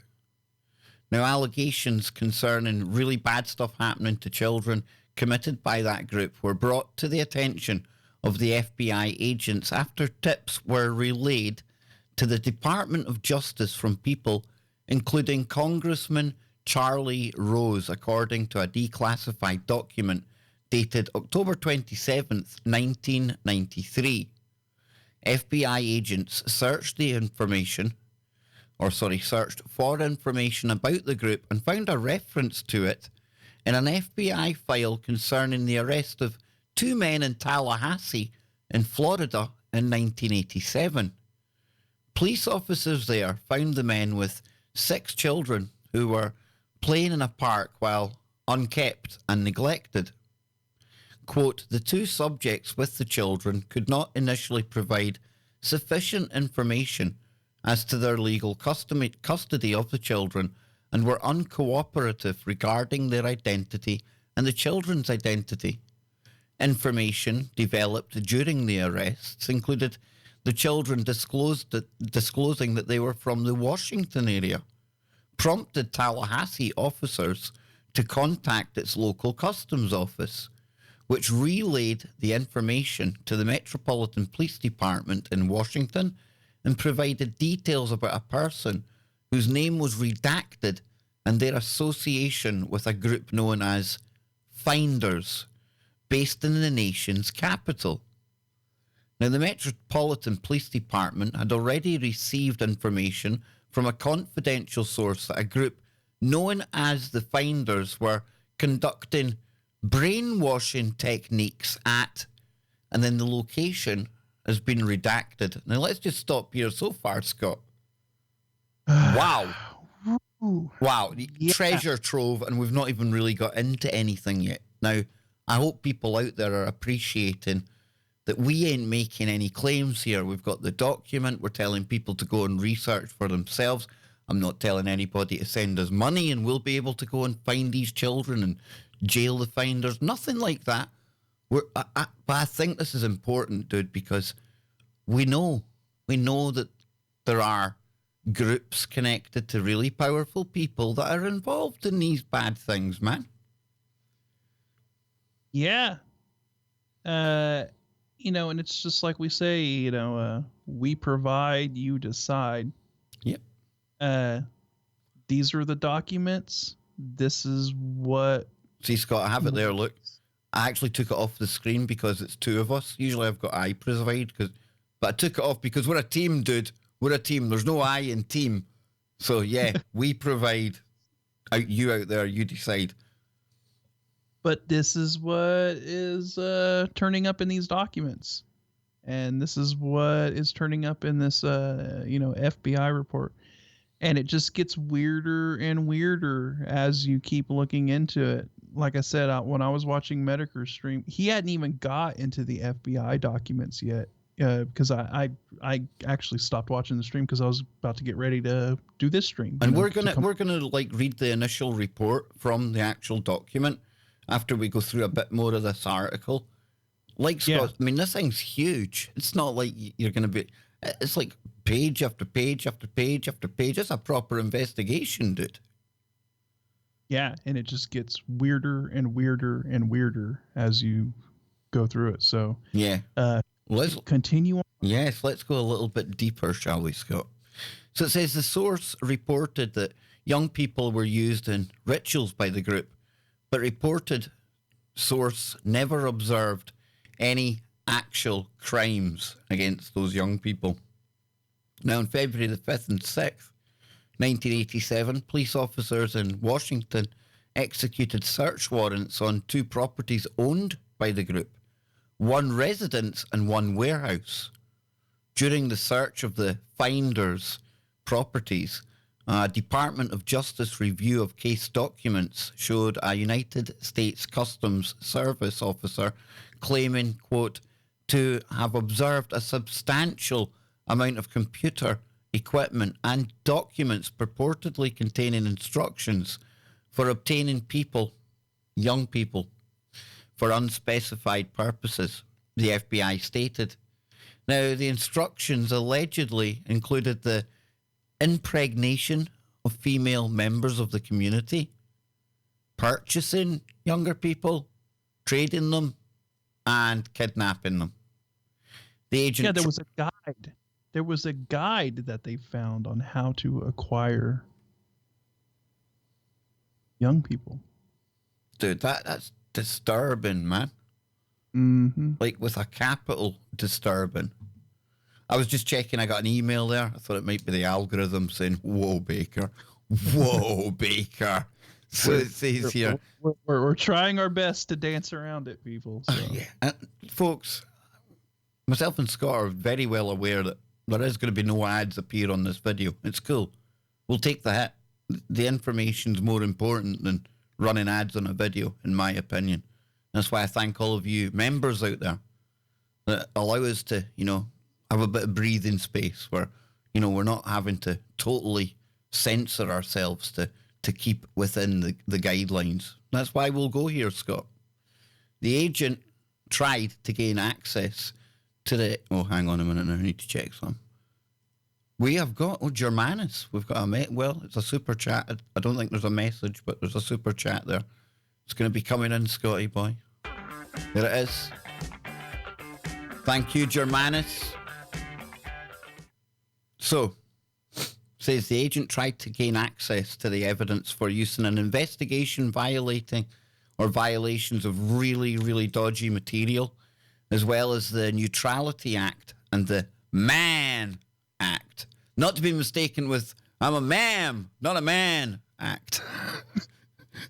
Now, allegations concerning really bad stuff happening to children committed by that group were brought to the attention of the FBI agents after tips were relayed to the Department of Justice from people including Congressman Charlie Rose, according to a declassified document dated October 27th, 1993. FBI agents searched for information about the group and found a reference to it in an FBI file concerning the arrest of two men in Tallahassee in Florida in 1987. Police officers there found the men with 6 children who were playing in a park while unkept and neglected. Quote, the 2 subjects with the children could not initially provide sufficient information as to their legal custody of the children and were uncooperative regarding their identity and the children's identity. Information developed during the arrests included the children disclosing that they were from the Washington area, prompted Tallahassee officers to contact its local customs office, which relayed the information to the Metropolitan Police Department in Washington and provided details about a person whose name was redacted and their association with a group known as Finders, based in the nation's capital. Now, the Metropolitan Police Department had already received information from a confidential source that a group known as the Finders were conducting brainwashing techniques at, and then the location has been redacted. Now, let's just stop here so far, Scott. Wow. Ooh, Wow, yeah. treasure trove, and we've not even really got into anything yet. Now, I hope people out there are appreciating that we ain't making any claims here. We've got the document. We're telling people to go and research for themselves. I'm not telling anybody to send us money and we'll be able to go and find these children and jail the finders. Nothing like that. But I think this is important, dude, because we know that there are groups connected to really powerful people that are involved in these bad things, man. Yeah. And it's just like we say, we provide, you decide. Yep. These are the documents. This is what. See, Scott, I have it there. Look, I actually took it off the screen because it's two of us. Usually I've got I provide, but I took it off because we're a team, dude. We're a team. There's no I in team. So yeah, we provide. You out there, you decide. But this is what is turning up in these documents. And this is what is turning up in this, FBI report. And it just gets weirder and weirder as you keep looking into it. Like I said, when I was watching Mediker's stream, he hadn't even got into the FBI documents yet. Because I actually stopped watching the stream because I was about to get ready to do this stream. And we're gonna like read the initial report from the actual document after we go through a bit more of this article. Like Scott, Yeah. I mean, this thing's huge. It's not like you're gonna be. It's like page after page after page after page. It's a proper investigation, dude. Yeah, and it just gets weirder and weirder and weirder as you go through it. So Yeah. Let's continue on. Yes, let's go a little bit deeper, shall we, Scott? So it says the source reported that young people were used in rituals by the group, but reported source never observed any actual crimes against those young people. Now, on February the 5th and 6th, 1987, police officers in Washington executed search warrants on 2 properties owned by the group, 1 residence and 1 warehouse. During the search of the finders' properties, a Department of Justice review of case documents showed a United States Customs Service officer claiming, quote, to have observed a substantial amount of computer equipment and documents purportedly containing instructions for obtaining people, young people, for unspecified purposes, the FBI stated. Now, the instructions allegedly included the impregnation of female members of the community, purchasing younger people, trading them, and kidnapping them. The agent... Yeah, there was a guide. There was a guide that they found on how to acquire young people. Dude, that's disturbing, man. Mm-hmm. Like with a capital disturbing. I was just checking, I got an email there. I thought it might be the algorithm saying, whoa, Baker. Whoa, Baker. So it says here. We're trying our best to dance around it, people. So. Yeah. Folks, myself and Scott are very well aware that there is going to be no ads appear on this video. It's cool. We'll take the hit. The information's more important than running ads on a video, in my opinion. That's why I thank all of you members out there that allow us to, have a bit of breathing space where, we're not having to totally censor ourselves to keep within the guidelines. That's why we'll go here, Scott. The agent tried to gain access to the... Oh, hang on a minute now. I need to check some. We have got... Oh, Germanus. We've got a... Well, it's a super chat. I don't think there's a message, but there's a super chat there. It's going to be coming in, Scotty boy. There it is. Thank you, Germanus. So, says the agent tried to gain access to the evidence for use in an investigation violating or violations of really, really dodgy material, as well as the Neutrality Act and the Mann Act. Not to be mistaken with I'm a man, not a man Act.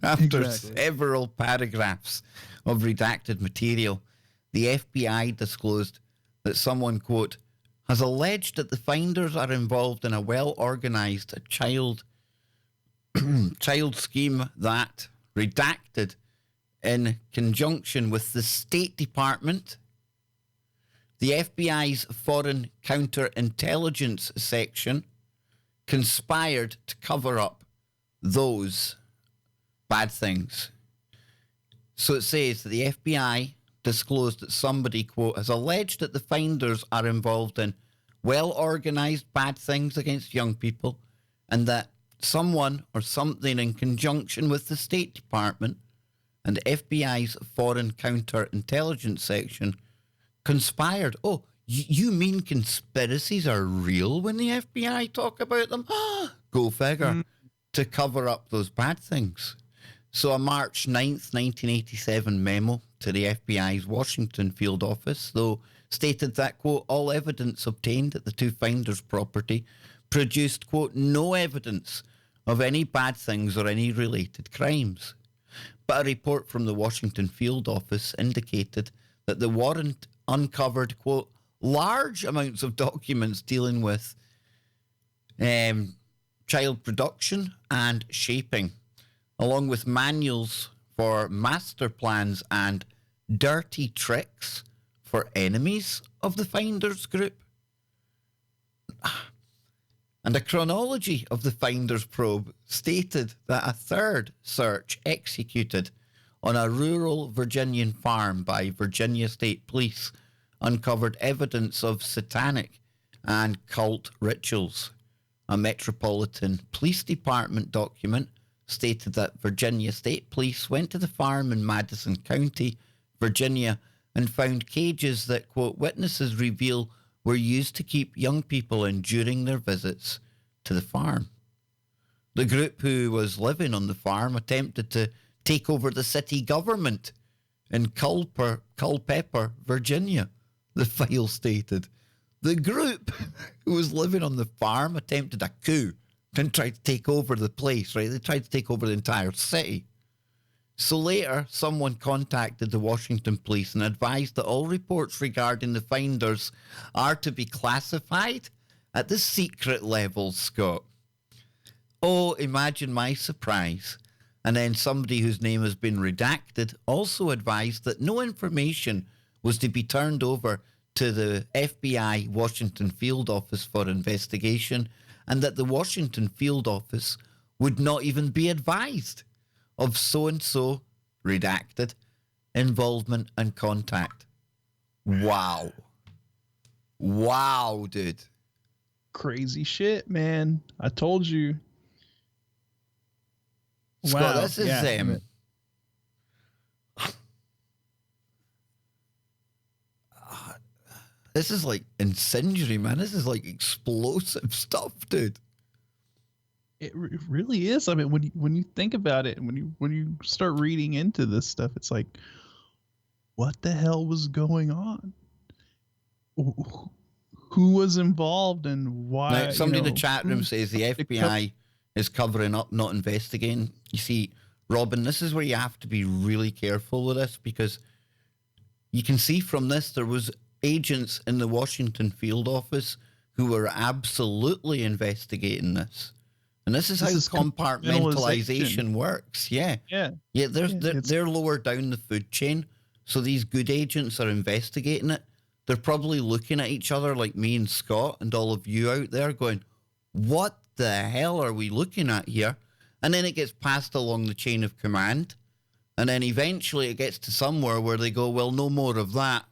After several paragraphs of redacted material, the FBI disclosed that someone, quote, has alleged that the finders are involved in a well-organized child child scheme that, redacted in conjunction with the State Department, the FBI's Foreign Counterintelligence Section, conspired to cover up those bad things. So it says that the FBI disclosed that somebody, quote, has alleged that the finders are involved in well-organized bad things against young people, and that someone or something in conjunction with the State Department and the FBI's Foreign Counterintelligence Section conspired. Oh, you mean conspiracies are real when the FBI talk about them? Go figure. To cover up those bad things. So a March 9th, 1987 memo to the FBI's Washington field office, though, stated that, quote, all evidence obtained at the two finders' property produced, quote, no evidence of any bad things or any related crimes. But a report from the Washington field office indicated that the warrant uncovered, quote, large amounts of documents dealing with child production and shaping, along with manuals for master plans and dirty tricks for enemies of the Finders group. And a chronology of the Finders probe stated that a third search executed on a rural Virginian farm by Virginia State Police uncovered evidence of satanic and cult rituals. A Metropolitan Police Department document stated that Virginia State Police went to the farm in Madison County, Virginia, and found cages that, quote, witnesses reveal were used to keep young people in during their visits to the farm. The group who was living on the farm attempted to take over the city government in Culpeper, Virginia, the file stated. The group who was living on the farm attempted a coup and tried to take over the place, right? They tried to take over the entire city. So later, someone contacted the Washington police and advised that all reports regarding the finders are to be classified at the secret level, Scott. Oh, imagine my surprise. And then somebody whose name has been redacted also advised that no information was to be turned over to the FBI Washington field office for investigation, and that the Washington field office would not even be advised of so-and-so, redacted, involvement and contact. Wow. Wow, dude. Crazy shit, man. I told you. Scott, this is this is like incendiary, man. This is like explosive stuff, dude. It really is. I mean, when you think about it, when you start reading into this stuff, it's like, what the hell was going on? Who was involved and why? Now, somebody in the chat room says the FBI is covering up, not investigating. You see, Robin, this is where you have to be really careful with this, because you can see from this there was agents in the Washington field office who were absolutely investigating this. And this is how compartmentalization works. Yeah. They're lower down the food chain. So these good agents are investigating it. They're probably looking at each other like me and Scott and all of you out there going, what the hell are we looking at here? And then it gets passed along the chain of command. And then eventually it gets to somewhere where they go, well, no more of that.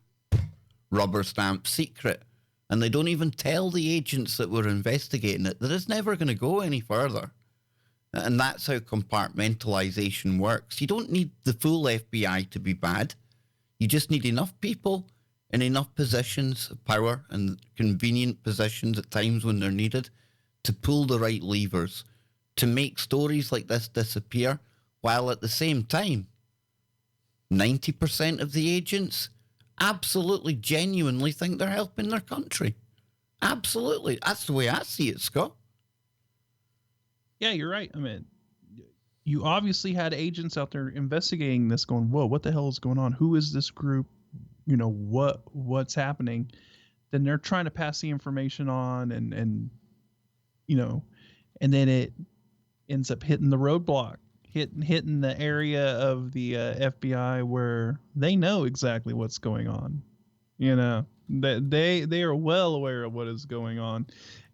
Rubber stamp secret. And they don't even tell the agents that were investigating it that it's never going to go any further. And that's how compartmentalization works. You don't need the full FBI to be bad. You just need enough people in enough positions of power and convenient positions at times when they're needed to pull the right levers, to make stories like this disappear, while at the same time, 90% of the agents absolutely genuinely think they're helping their country. Absolutely. That's the way I see it, Scott. Yeah, you're right. I mean, you obviously had agents out there investigating this going, whoa, what the hell is going on? Who is this group? You know, what's happening? Then they're trying to pass the information on and you know, and then it ends up hitting the roadblock, hitting the area of the FBI where they know exactly what's going on. You know, that they are well aware of what is going on,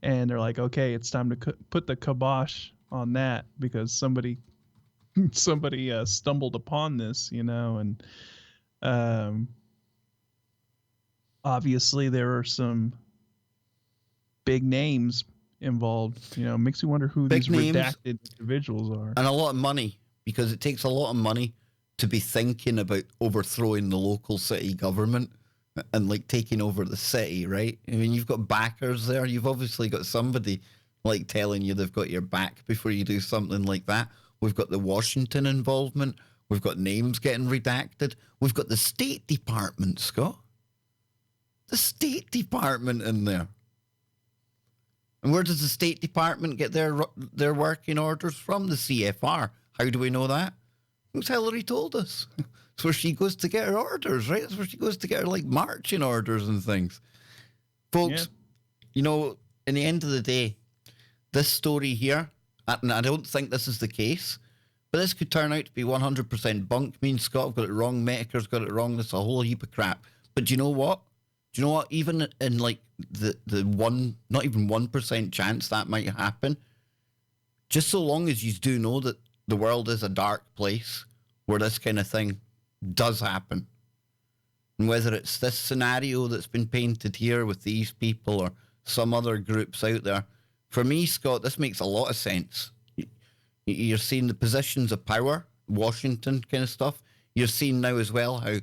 and they're like, okay, it's time to put the kibosh on that because somebody stumbled upon this, you know, and obviously there are some big names involved. You know, makes you wonder who Big these names redacted individuals are. and a lot of money, because it takes a lot of money to be thinking about overthrowing the local city government and like taking over the city, right? I mean, you've got backers there. You've obviously got somebody like telling you they've got your back before you do something like that. We've got the Washington involvement. We've got names getting redacted. We've got the State Department, Scott. The State Department in there. And where does the State Department get their working orders from? The CFR. How do we know that? Because Hillary told us. It's where she goes to get her orders, right? It's where she goes to get her like marching orders and things. Folks, you know, in the end of the day, this story here, and I don't think this is the case, but this could turn out to be 100% bunk. Me and Scott have got it wrong. Metaker's got it wrong. That's a whole heap of crap. But do you know what? Do you know what? Even in like the one, not even 1% chance that might happen, just so long as you do know that the world is a dark place where this kind of thing does happen. And whether it's this scenario that's been painted here with these people or some other groups out there, for me, Scott, this makes a lot of sense. You're seeing the positions of power, Washington kind of stuff. You're seeing now as well how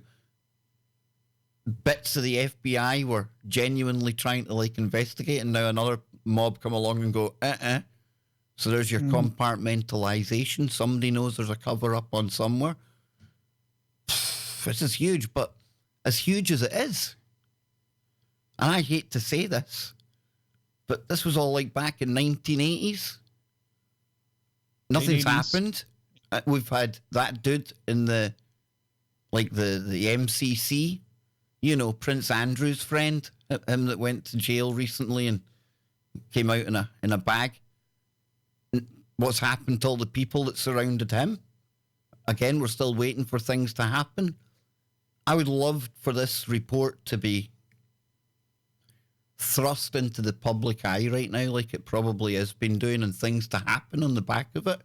bits of the FBI were genuinely trying to like investigate, and now another mob come along and go, So there's your compartmentalization. Somebody knows there's a cover up on somewhere. This is huge, but as huge as it is, and I hate to say this, but this was all like back in 1980s. Nothing's 80s. happened. We've had that dude in the MCC, you know, Prince Andrew's friend, him that went to jail recently and came out in a bag. What's happened to all the people that surrounded him? Again, we're still waiting for things to happen. I would love for this report to be thrust into the public eye right now, like it probably has been doing, and things to happen on the back of it.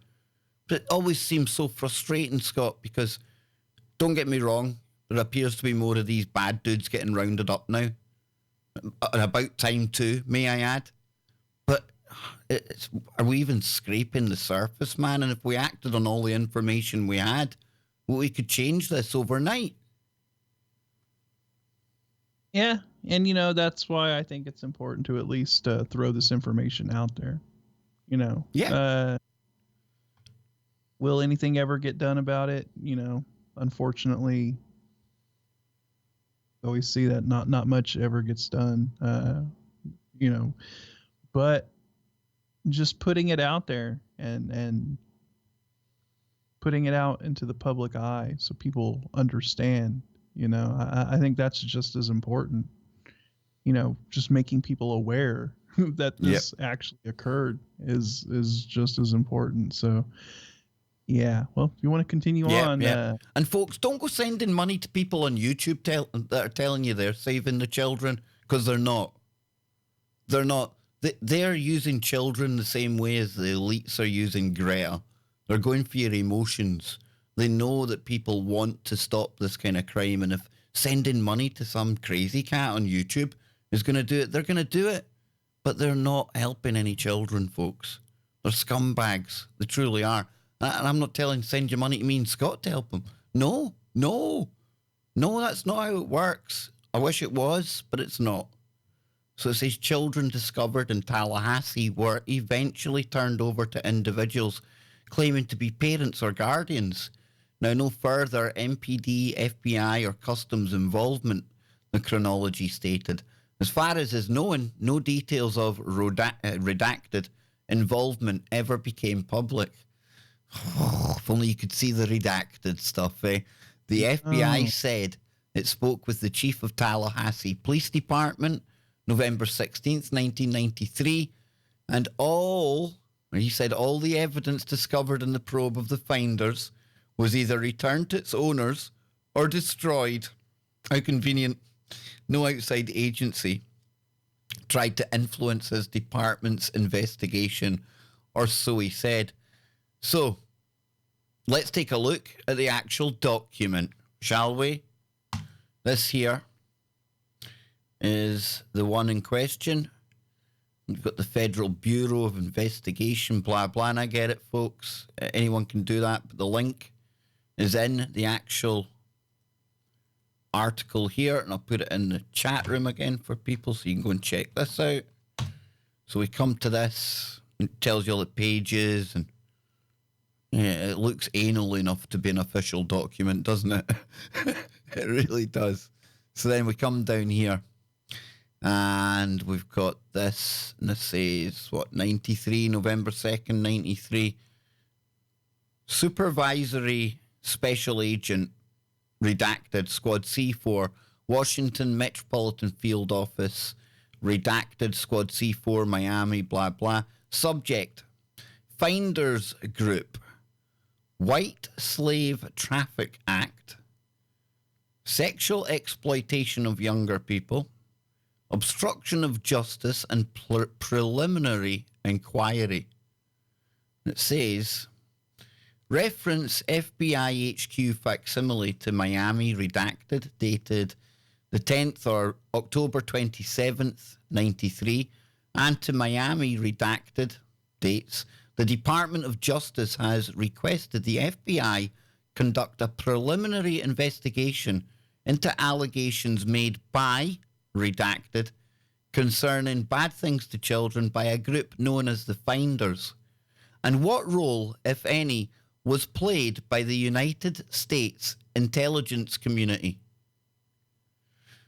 But it always seems so frustrating, Scott, because don't get me wrong, there appears to be more of these bad dudes getting rounded up now. And about time too, may I add. But are we even scraping the surface, man? And if we acted on all the information we had, well, we could change this overnight. Yeah, and you know that's why I think it's important to at least throw this information out there. You know, will anything ever get done about it? You know, unfortunately, always see that not much ever gets done. You know, but just putting it out there and putting it out into the public eye so people understand. You know, I think that's just as important. You know, just making people aware that this actually occurred is just as important. So, yeah. Well, if you want to continue on. And folks, don't go sending money to people on YouTube that are telling you they're saving the children, because they're not. They're not. They're using children the same way as the elites are using Greta. They're going for your emotions. They know that people want to stop this kind of crime, and if sending money to some crazy cat on YouTube is going to do it, they're going to do it. But they're not helping any children, folks. They're scumbags. They truly are. And I'm not send your money to me and Scott to help them. No, that's not how it works. I wish it was, but it's not. So it says children discovered in Tallahassee were eventually turned over to individuals claiming to be parents or guardians. Now, no further MPD, FBI, or customs involvement, the chronology stated. As far as is known, no details of redacted involvement ever became public. Oh, if only you could see the redacted stuff, eh? The FBI said it spoke with the chief of Tallahassee Police Department, November 16th, 1993, and all He said all the evidence discovered in the probe of the finders was either returned to its owners or destroyed. How convenient. No outside agency tried to influence his department's investigation, or so he said. So, let's take a look at the actual document, shall we? This here is the one in question. You've got the Federal Bureau of Investigation, blah, blah, and I get it, folks. Anyone can do that, but the link is in the actual article here, and I'll put it in the chat room again for people so you can go and check this out. So we come to this, it tells you all the pages, and yeah, it looks anal enough to be an official document, doesn't it? It really does. So then we come down here, and we've got this, and this says, what, 93, November 2nd, 93. Supervisory Special Agent, redacted, Squad C4, Washington Metropolitan Field Office, redacted, Squad C4, Miami, blah, blah. Subject, Finders Group, White Slave Traffic Act, Sexual Exploitation of Younger People, Obstruction of Justice and Preliminary Inquiry. It says, reference FBI HQ facsimile to Miami, redacted, dated the 10th or October 27th, 93, and to Miami, redacted, dates. The Department of Justice has requested the FBI conduct a preliminary investigation into allegations made by, redacted, concerning bad things to children by a group known as the Finders, and what role, if any, was played by the United States intelligence community.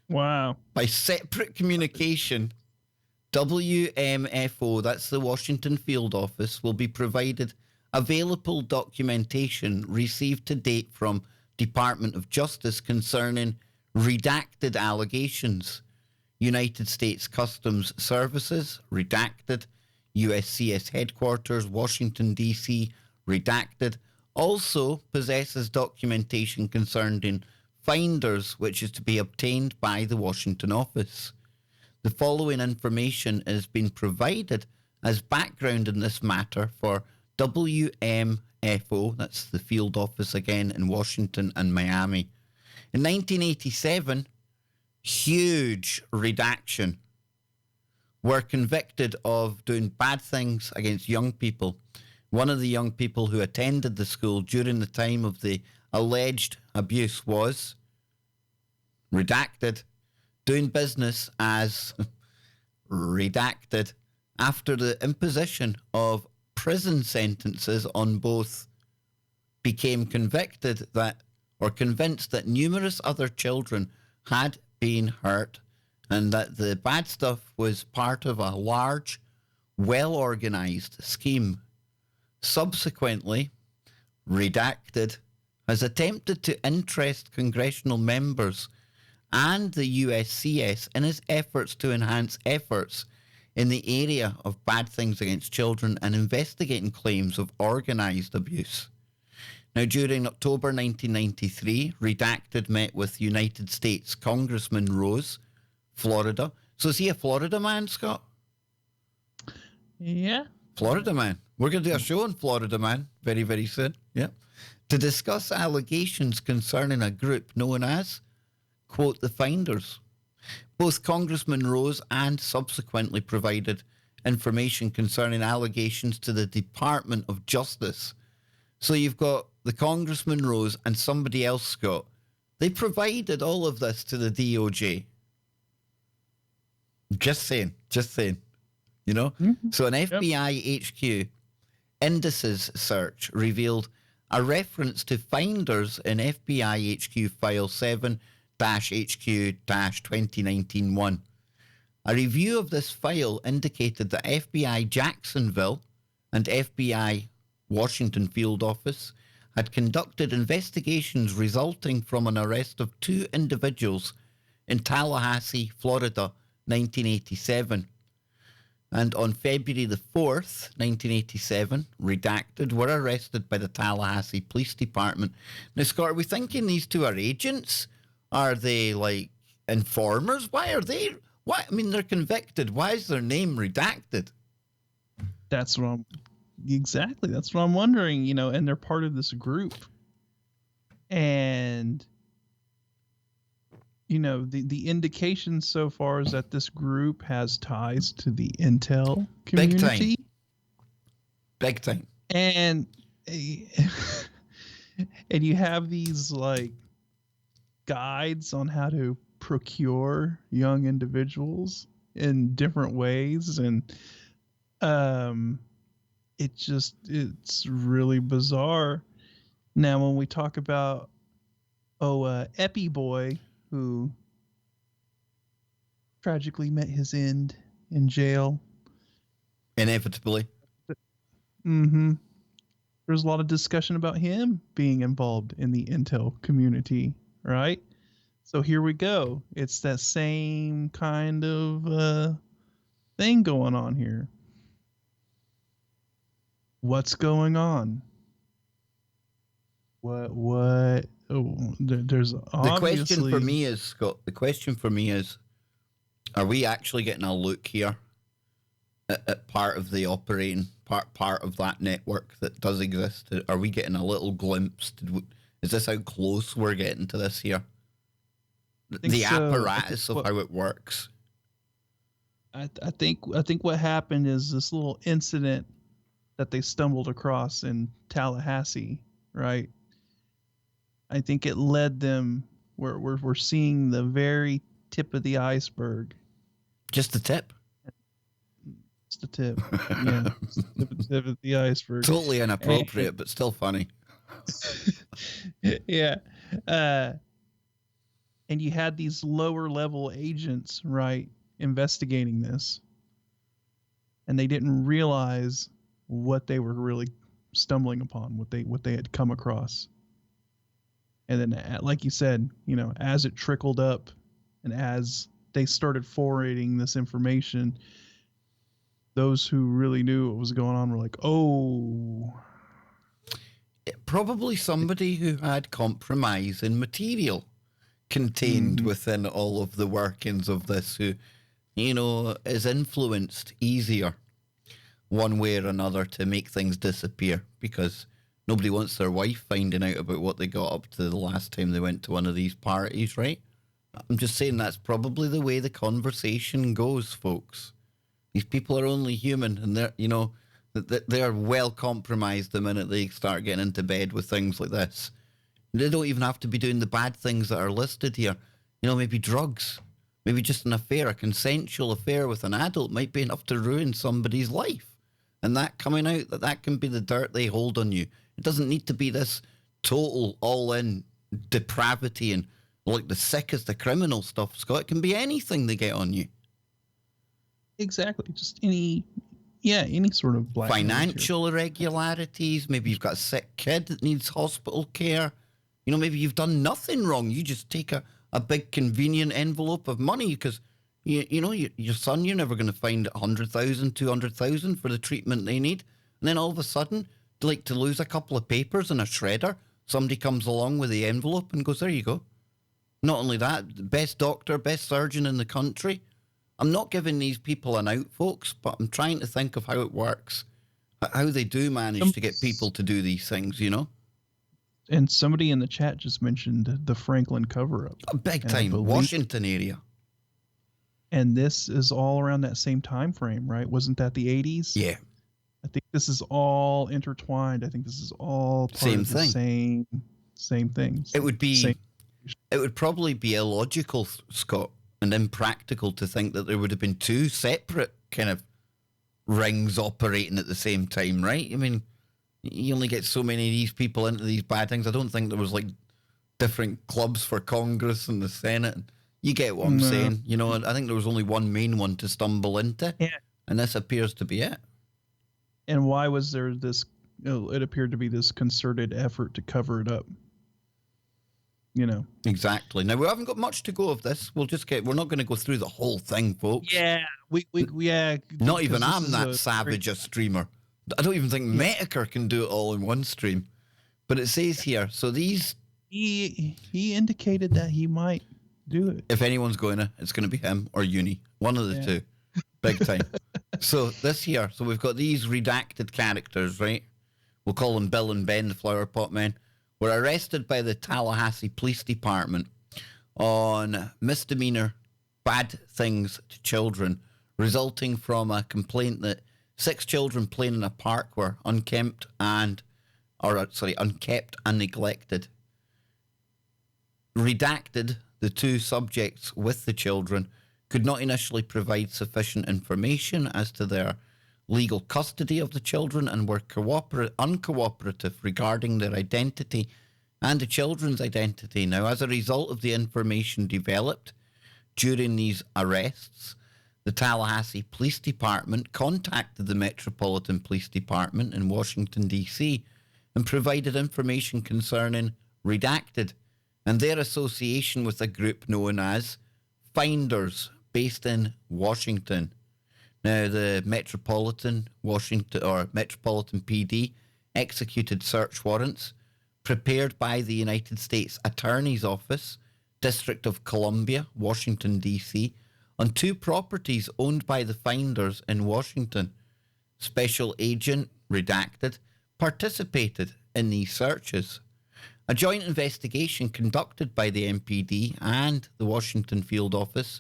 Wow. By separate communication, WMFO, that's the Washington Field Office, will be provided available documentation received to date from Department of Justice concerning redacted allegations. United States Customs Services, redacted. USCS Headquarters, Washington, D.C., redacted. Also possesses documentation concerning Finders, which is to be obtained by the Washington office. The following information has been provided as background in this matter for WMFO, that's the field office again in Washington and Miami. In 1987, huge redaction, were convicted of doing bad things against young people. One of the young people who attended the school during the time of the alleged abuse was, redacted, doing business as, redacted, after the imposition of prison sentences on both, became convicted that, or convinced that numerous other children had been hurt and that the bad stuff was part of a large, well-organized scheme. Subsequently, redacted, has attempted to interest congressional members and the USCS in his efforts to enhance efforts in the area of bad things against children and investigating claims of organized abuse. Now, during October 1993, redacted met with United States Congressman Rose, Florida. So is he a Florida man, Scott? Yeah. Florida man. We're going to do a show on Florida man very, very soon. Yeah. To discuss allegations concerning a group known as, quote, the Finders. Both Congressman Rose and subsequently provided information concerning allegations to the Department of Justice. So you've got the Congressman Rose and somebody else, Scott. They provided all of this to the DOJ. Just saying. You know? Mm-hmm. So an FBI HQ indices search revealed a reference to Finders in FBI HQ File 7-HQ-2019-1. A review of this file indicated that FBI Jacksonville and FBI Washington Field Office had conducted investigations resulting from an arrest of 2 individuals in Tallahassee, Florida, 1987. and on February the 4th, 1987, redacted, were arrested by the Tallahassee Police Department. Now, Scott, are we thinking these two are agents? Are they, like, informers? Why are they... Why? I mean, they're convicted. Why is their name redacted? That's what I'm... Exactly. That's what I'm wondering, you know, and they're part of this group. And... you know, the indication so far is that this group has ties to the intel community. Big time. And and you have these like guides on how to procure young individuals in different ways, and it's really bizarre. Now when we talk about Epi Boy, who tragically met his end in jail. Inevitably. Mm-hmm. There's a lot of discussion about him being involved in the intel community, right? So here we go. It's that same kind of thing going on here. What's going on? What? Oh, there's the question for me is, Scott, are we actually getting a look here at part of the operating part of that network that does exist? Are we getting a little glimpse? Is this how close we're getting to this here? The apparatus of how it works. I think what happened is this little incident that they stumbled across in Tallahassee, right? I think it led them. We're seeing the very tip of the iceberg. Just the tip. Just the tip. Yeah, the tip of the iceberg. Totally inappropriate, but still funny. Yeah, and you had these lower level agents, right, investigating this, and they didn't realize what they were really stumbling upon, what they had come across. And then, like you said, you know, as it trickled up and as they started forwarding this information, those who really knew what was going on were like, oh. Probably somebody who had compromising material contained within all of the workings of this, who, you know, is influenced easier one way or another to make things disappear, because nobody wants their wife finding out about what they got up to the last time they went to one of these parties, right? I'm just saying that's probably the way the conversation goes, folks. These people are only human, and they're, you know, they're well compromised the minute they start getting into bed with things like this. They don't even have to be doing the bad things that are listed here. You know, maybe drugs, maybe just an affair, a consensual affair with an adult might be enough to ruin somebody's life. And that coming out, that can be the dirt they hold on you. It doesn't need to be this total all-in depravity and like the sickest of criminal stuff, Scott. It can be anything they get on you. Exactly. Just any sort of black financial irregularities. Maybe you've got a sick kid that needs hospital care. You know, maybe you've done nothing wrong. You just take a big convenient envelope of money because, you know, your son, you're never going to find 100,000, 200,000 for the treatment they need. And then all of a sudden, like to lose a couple of papers in a shredder, somebody comes along with the envelope and goes, there you go. Not only that, best doctor, best surgeon in the country. I'm not giving these people an out, folks, but I'm trying to think of how it works, how they do manage to get people to do these things, you know? And somebody in the chat just mentioned the Franklin cover-up. Big time, Washington area. And this is all around that same time frame, right? Wasn't that the 80s? Yeah. I think this is all intertwined. I think this is all part of the same thing. It would probably be illogical, Scott, and impractical to think that there would have been two separate kind of rings operating at the same time, right? I mean, you only get so many of these people into these bad things. I don't think there was like different clubs for Congress and the Senate. You get what I'm saying. You know, I think there was only one main one to stumble into, and this appears to be it. And why was there this, it appeared to be this concerted effort to cover it up? You know. Exactly. Now we haven't got much to go of this. We're not going to go through the whole thing, folks. Yeah, yeah. Not because even this I'm is that a savage a streamer. I don't even think Metaker can do it all in one stream. But it says here, so these... He indicated that he might do it. If anyone's going to, it's going to be him or Uni. One of the two. Big time. So this here, so we've got these redacted characters, right? We'll call them Bill and Ben, the Flower Pot Men. Were arrested by the Tallahassee Police Department on misdemeanor bad things to children, resulting from a complaint that 6 children playing in a park were unkept and neglected. Redacted, the 2 subjects with the children could not initially provide sufficient information as to their legal custody of the children and were uncooperative regarding their identity and the children's identity. Now, as a result of the information developed during these arrests, the Tallahassee Police Department contacted the Metropolitan Police Department in Washington, D.C. and provided information concerning Redacted and their association with a group known as Finders, based in Washington. Now, the Metropolitan PD executed search warrants prepared by the United States Attorney's Office, District of Columbia, Washington, D.C., on 2 properties owned by the Finders in Washington. Special Agent Redacted participated in these searches. A joint investigation conducted by the MPD and the Washington Field Office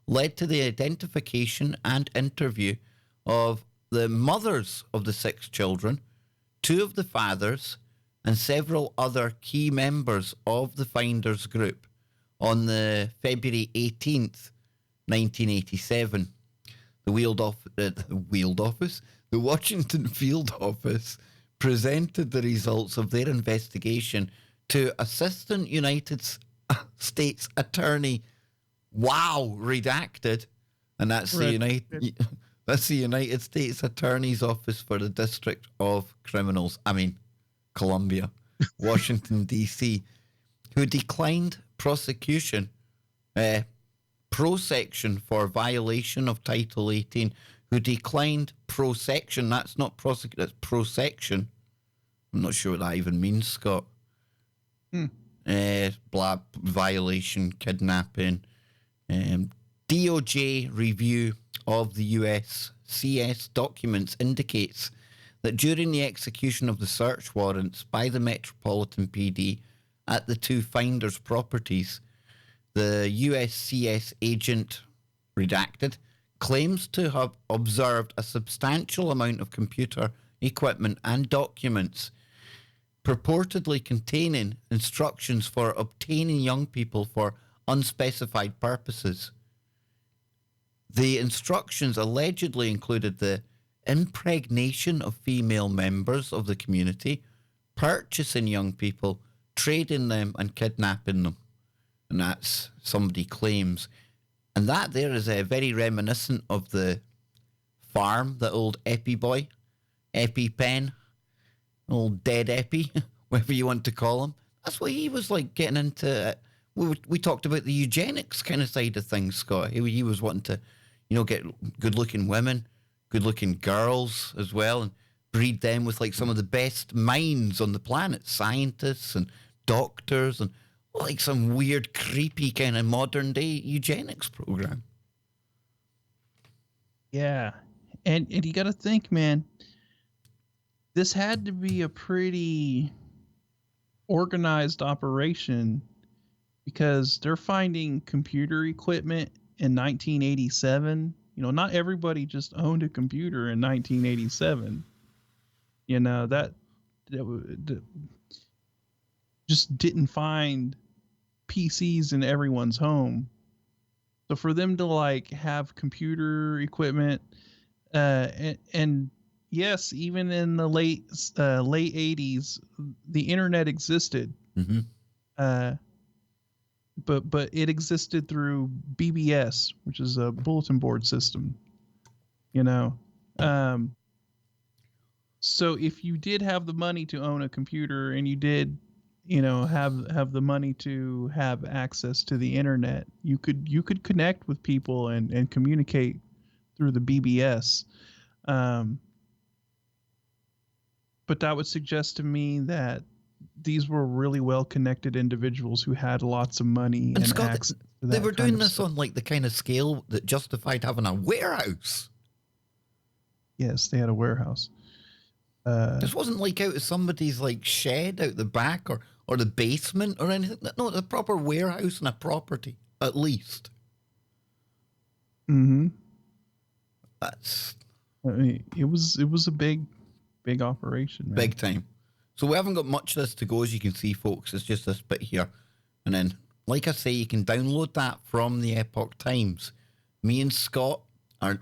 led to the identification and interview of the mothers of the 6 children, 2 of the fathers, and several other key members of the Finders group on the February 18th, 1987. The Washington Field Office presented the results of their investigation to Assistant United States Attorney Redacted, and that's the United States Attorney's Office for the District of Columbia, Washington, D.C., who declined prosecution, prosection for violation of Title 18, who declined prosection. That's not prosecute, that's prosection. I'm not sure what that even means, Scott. Violation, kidnapping. DOJ review of the USCS documents indicates that during the execution of the search warrants by the Metropolitan PD at the 2 Finders properties, the USCS agent Redacted claims to have observed a substantial amount of computer equipment and documents purportedly containing instructions for obtaining young people for unspecified purposes. The instructions allegedly included the impregnation of female members of the community, purchasing young people, trading them, and kidnapping them. And that's, somebody claims. And that there is very reminiscent of the farm, the old EpiPen, old dead Epi, whatever you want to call him. That's what he was like getting into. We talked about the eugenics kind of side of things, Scott. He was wanting to, get good-looking women, good-looking girls as well, and breed them with like some of the best minds on the planet, scientists and doctors, and like some weird, creepy kind of modern-day eugenics program. Yeah, and you got to think, man, this had to be a pretty organized operation because they're finding computer equipment in 1987. Not everybody just owned a computer in 1987. That just didn't find PCs in everyone's home. So for them to like have computer equipment, and yes, even in the late 80s, the internet existed. Mm-hmm. But it existed through BBS, which is a bulletin board system. So if you did have the money to own a computer and you did have the money to have access to the internet, you could connect with people and communicate through the BBS. Um, but that would suggest to me that these were really well connected individuals who had lots of money and Scott, access to that they were kind doing of this stuff. on like the kind of scale that justified having a warehouse. Yes, they had a warehouse. This wasn't like out of somebody's like shed out the back or the basement or anything. No, it's a proper warehouse and a property, at least. Mm-hmm. That's I mean, it was a big operation, man. big time. So we haven't got much of this to go, as you can see, folks. It's just this bit here. And then, like I say, you can download that from the Epoch Times. Me and Scott are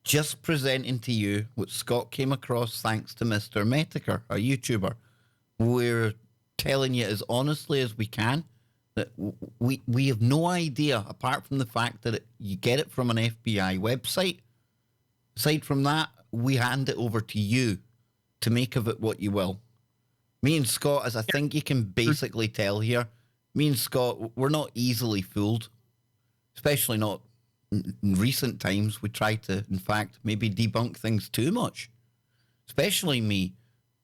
just presenting to you what Scott came across thanks to Mr. Metaker, a YouTuber. We're telling you as honestly as we can that we have no idea, apart from the fact that you get it from an FBI website. Aside from that, we hand it over to you to make of it what you will. Me and Scott, as I think you can basically tell here, me and Scott, we're not easily fooled, especially not in recent times. We try to, in fact, maybe debunk things too much, especially me.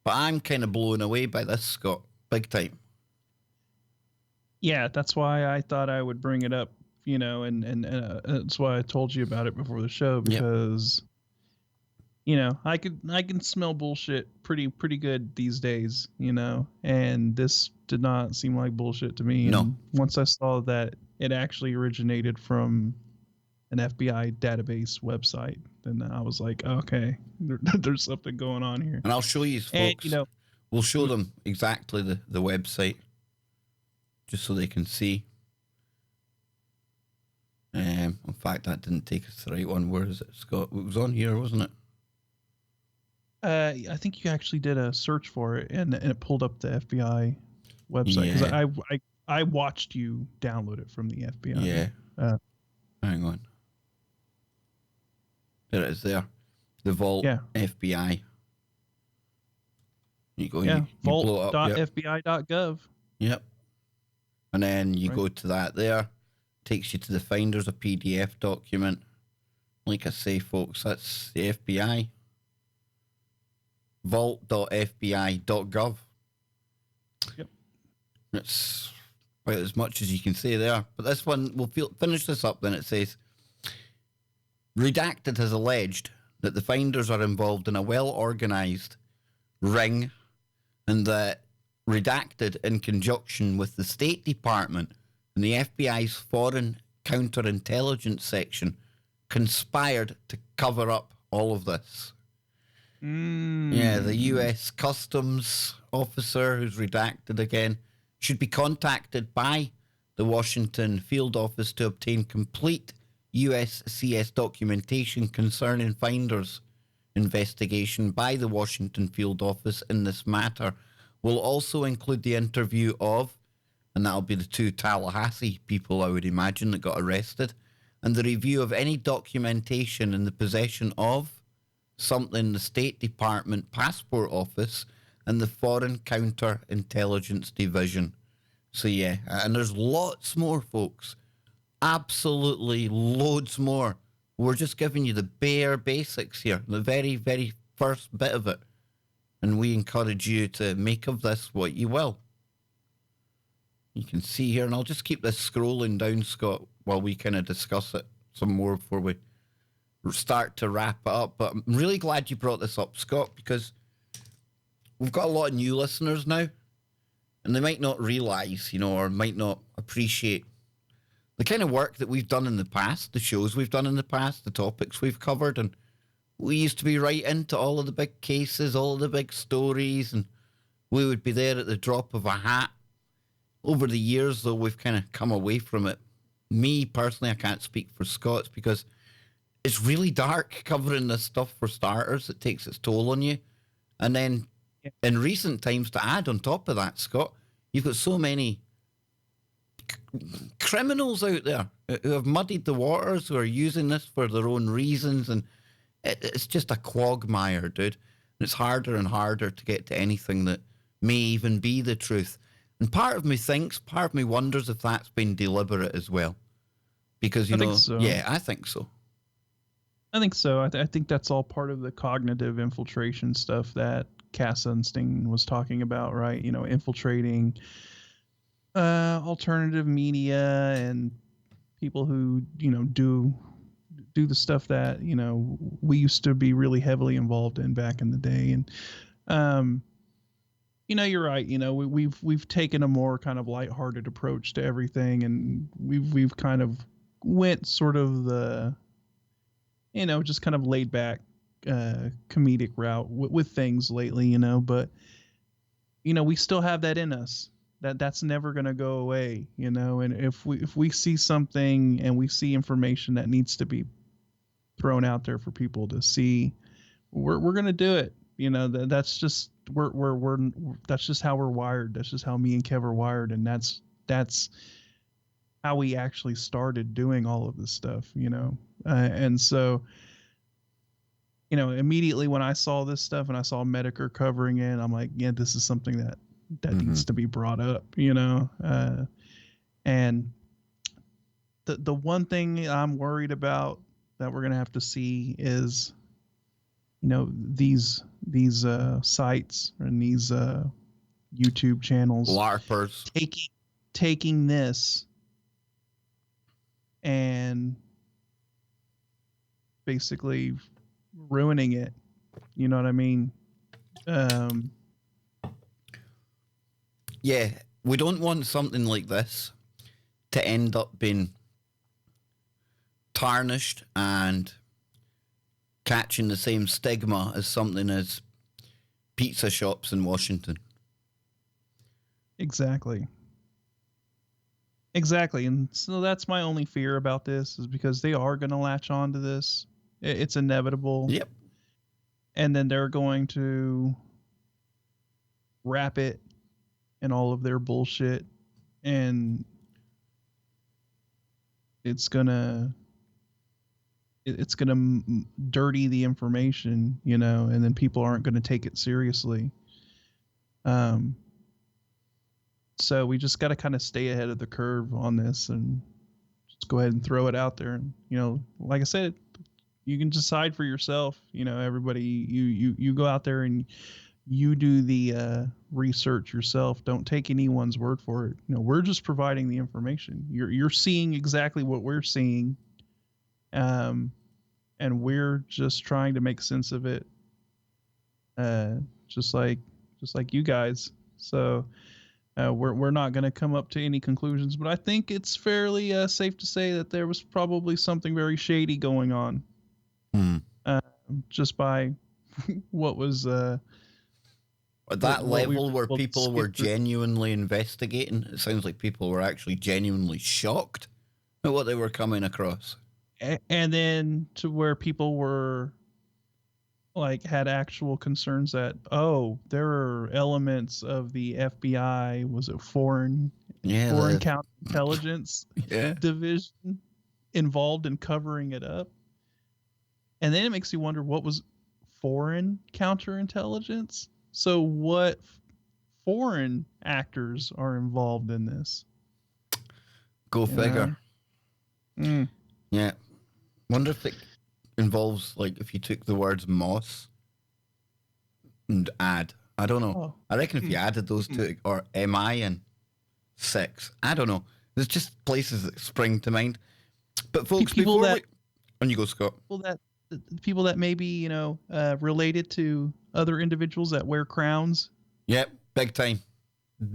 But I'm kind of blown away by this, Scott, big time. Yeah, that's why I thought I would bring it up, and that's why I told you about it before the show, because I can smell bullshit pretty good these days, and this did not seem like bullshit to me. No. And once I saw that it actually originated from an FBI database website, then I was like, okay, there's something going on here. And I'll show you, folks. And, we'll show them exactly the website, just so they can see. In fact, that didn't take us to the right one. Where is it, Scott? It was on here, wasn't it? I think you actually did a search for it, and it pulled up the FBI website. Because I watched you download it from the FBI. Yeah. Hang on. There it is there. The Vault FBI. You go, yeah, you blow it up. vault.fbi.gov. Yep. And then you go to that there. Takes you to the Finders, a PDF document. Like I say, folks, that's the FBI. Vault.fbi.gov. Yep. That's about as much as you can say there. But this one, we'll finish this up then. It says, Redacted has alleged that the Finders are involved in a well-organised ring, and that Redacted, in conjunction with the State Department and the FBI's Foreign Counterintelligence Section, conspired to cover up all of this. Yeah, the U.S. Customs officer, who's redacted again, should be contacted by the Washington field office to obtain complete USCS documentation concerning Finders' investigation by the Washington field office in this matter. Will also include the interview of, and that'll be the two Tallahassee people, I would imagine, that got arrested, and the review of any documentation in the possession of something the State Department Passport Office and the Foreign Counterintelligence Division. So yeah, and there's lots more, folks. Absolutely loads more. We're just giving you the bare basics here, the very, very first bit of it. And we encourage you to make of this what you will. You can see here, and I'll just keep this scrolling down, Scott, while we kind of discuss it some more before we start to wrap it up. But I'm really glad you brought this up, Scott, because we've got a lot of new listeners now, and they might not realize, or might not appreciate the kind of work that we've done in the past, the shows we've done in the past, the topics we've covered. And we used to be right into all of the big cases, all of the big stories, and we would be there at the drop of a hat. Over the years, though, we've kind of come away from it. Me, personally, I can't speak for Scott's, because it's really dark covering this stuff for starters. It takes its toll on you. And then in recent times, to add on top of that, Scott, you've got so many criminals out there who have muddied the waters, who are using this for their own reasons. And it's just a quagmire, dude. And it's harder and harder to get to anything that may even be the truth. And part of me wonders if that's been deliberate as well. Because, I think so. yeah, I think so. I think so. I think that's all part of the cognitive infiltration stuff that Cass Sunstein was talking about, right? Infiltrating alternative media and people who, do the stuff that, we used to be really heavily involved in back in the day. And, you're right. We've taken a more kind of lighthearted approach to everything, and we've kind of went sort of the, just kind of laid back, comedic route with things lately, but, we still have that in us. That's never going to go away, and if we see something and we see information that needs to be thrown out there for people to see, we're going to do it. That's just, that's just how we're wired. That's just how me and Kev are wired. And that's how we actually started doing all of this stuff, and so, immediately when I saw this stuff and I saw Medicare covering it, I'm like, yeah, this is something that needs to be brought up, and the one thing I'm worried about that we're going to have to see is, these sites and these YouTube channels, LARPers, taking this and basically ruining it. You know what I mean? Yeah, we don't want something like this to end up being tarnished and catching the same stigma as something as pizza shops in Washington. Exactly. And so that's my only fear about this, is because they are going to latch on to this. It's inevitable. Yep. And then they're going to wrap it in all of their bullshit, and it's gonna dirty the information, and then people aren't going to take it seriously. So we just got to kind of stay ahead of the curve on this and just go ahead and throw it out there. And, like I said, you can decide for yourself, everybody, you go out there and you do the research yourself. Don't take anyone's word for it. We're just providing the information. You're seeing exactly what we're seeing. And we're just trying to make sense of it. Just like you guys. So, we're not going to come up to any conclusions, but I think it's fairly safe to say that there was probably something very shady going on. Just by what was at that level where people were genuinely investigating. It sounds like people were actually genuinely shocked at what they were coming across. And then to where people were like had actual concerns that, oh, there are elements of the FBI, was it foreign counterintelligence division involved in covering it up. And then it makes you wonder, what was foreign counterintelligence? So what foreign actors are involved in this? Go figure. Yeah. Wonder if it involves, like, if you took the words Moss and add, I don't know. Oh. I reckon if you added those two, or MI and 6, I don't know. There's just places that spring to mind. But folks, on you go, Scott. People that maybe, related to other individuals that wear crowns. Yep, big time.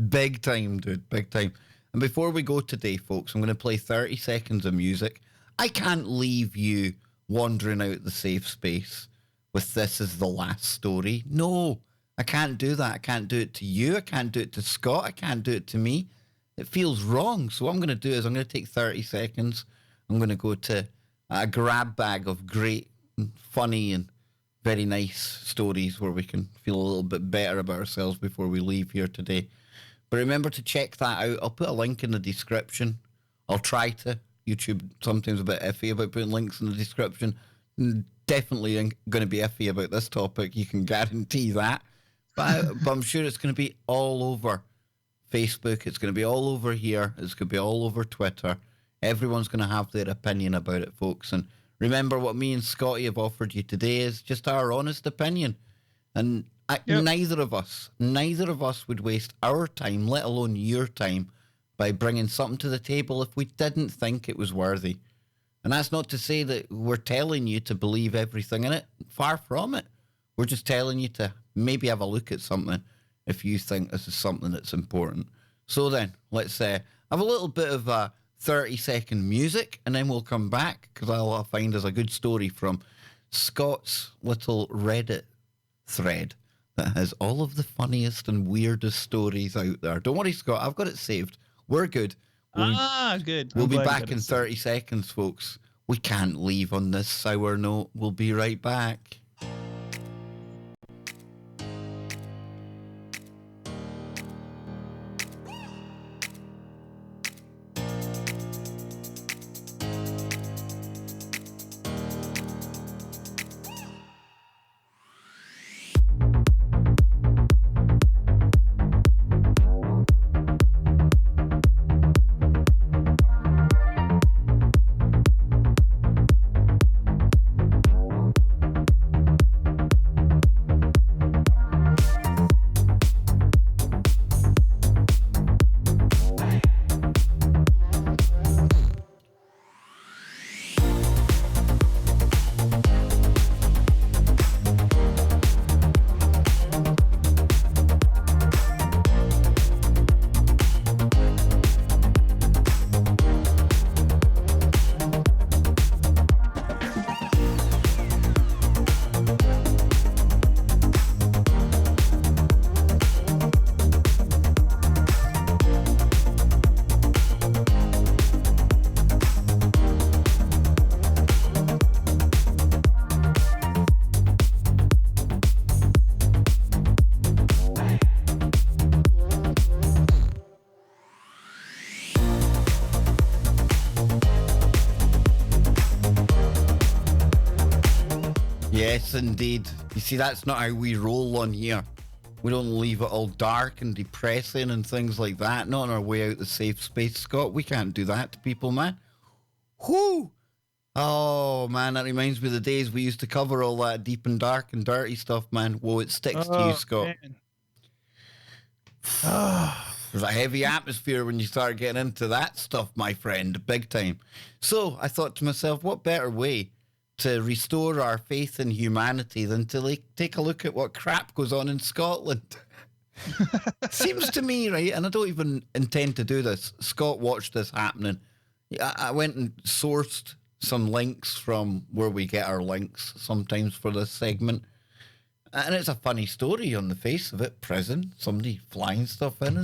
Big time, dude, big time. And before we go today, folks, I'm going to play 30 seconds of music. I can't leave you wandering out the safe space with this as the last story. No, I can't do that. I can't do it to you. I can't do it to Scott. I can't do it to me. It feels wrong. So what I'm going to do is I'm going to take 30 seconds. I'm going to go to a grab bag of great, funny, and very nice stories where we can feel a little bit better about ourselves before we leave here today. But remember to check that out. I'll put a link in the description. I'll try to. YouTube sometimes a bit iffy about putting links in the description. Definitely going to be iffy about this topic. You can guarantee that. But I'm sure it's going to be all over Facebook. It's going to be all over here. It's going to be all over Twitter. Everyone's going to have their opinion about it, folks. And remember, what me and Scotty have offered you today is just our honest opinion. And neither of us would waste our time, let alone your time, by bringing something to the table if we didn't think it was worthy. And that's not to say that we're telling you to believe everything in it. Far from it. We're just telling you to maybe have a look at something if you think this is something that's important. So then, let's have a little bit of 30-second music, and then we'll come back, because I'll find us a good story from Scott's little Reddit thread that has all of the funniest and weirdest stories out there. Don't worry, Scott, I've got it saved. We're good. Good. We'll be back in 30 seconds, folks. We can't leave on this sour note. We'll be right back. Yes, indeed. You see, that's not how we roll on here. We don't leave it all dark and depressing and things like that. Not on our way out the safe space, Scott. We can't do that to people, man. Whoo! Oh, man, that reminds me of the days we used to cover all that deep and dark and dirty stuff, man. Whoa, it sticks to you, Scott. There's a heavy atmosphere when you start getting into that stuff, my friend, big time. So I thought to myself, what better way to restore our faith in humanity than to take a look at what crap goes on in Scotland? Seems to me, right, and I don't even intend to do this. Scott watched this happening. I went and sourced some links from where we get our links sometimes for this segment. And it's a funny story on the face of it. Prison, somebody flying stuff in,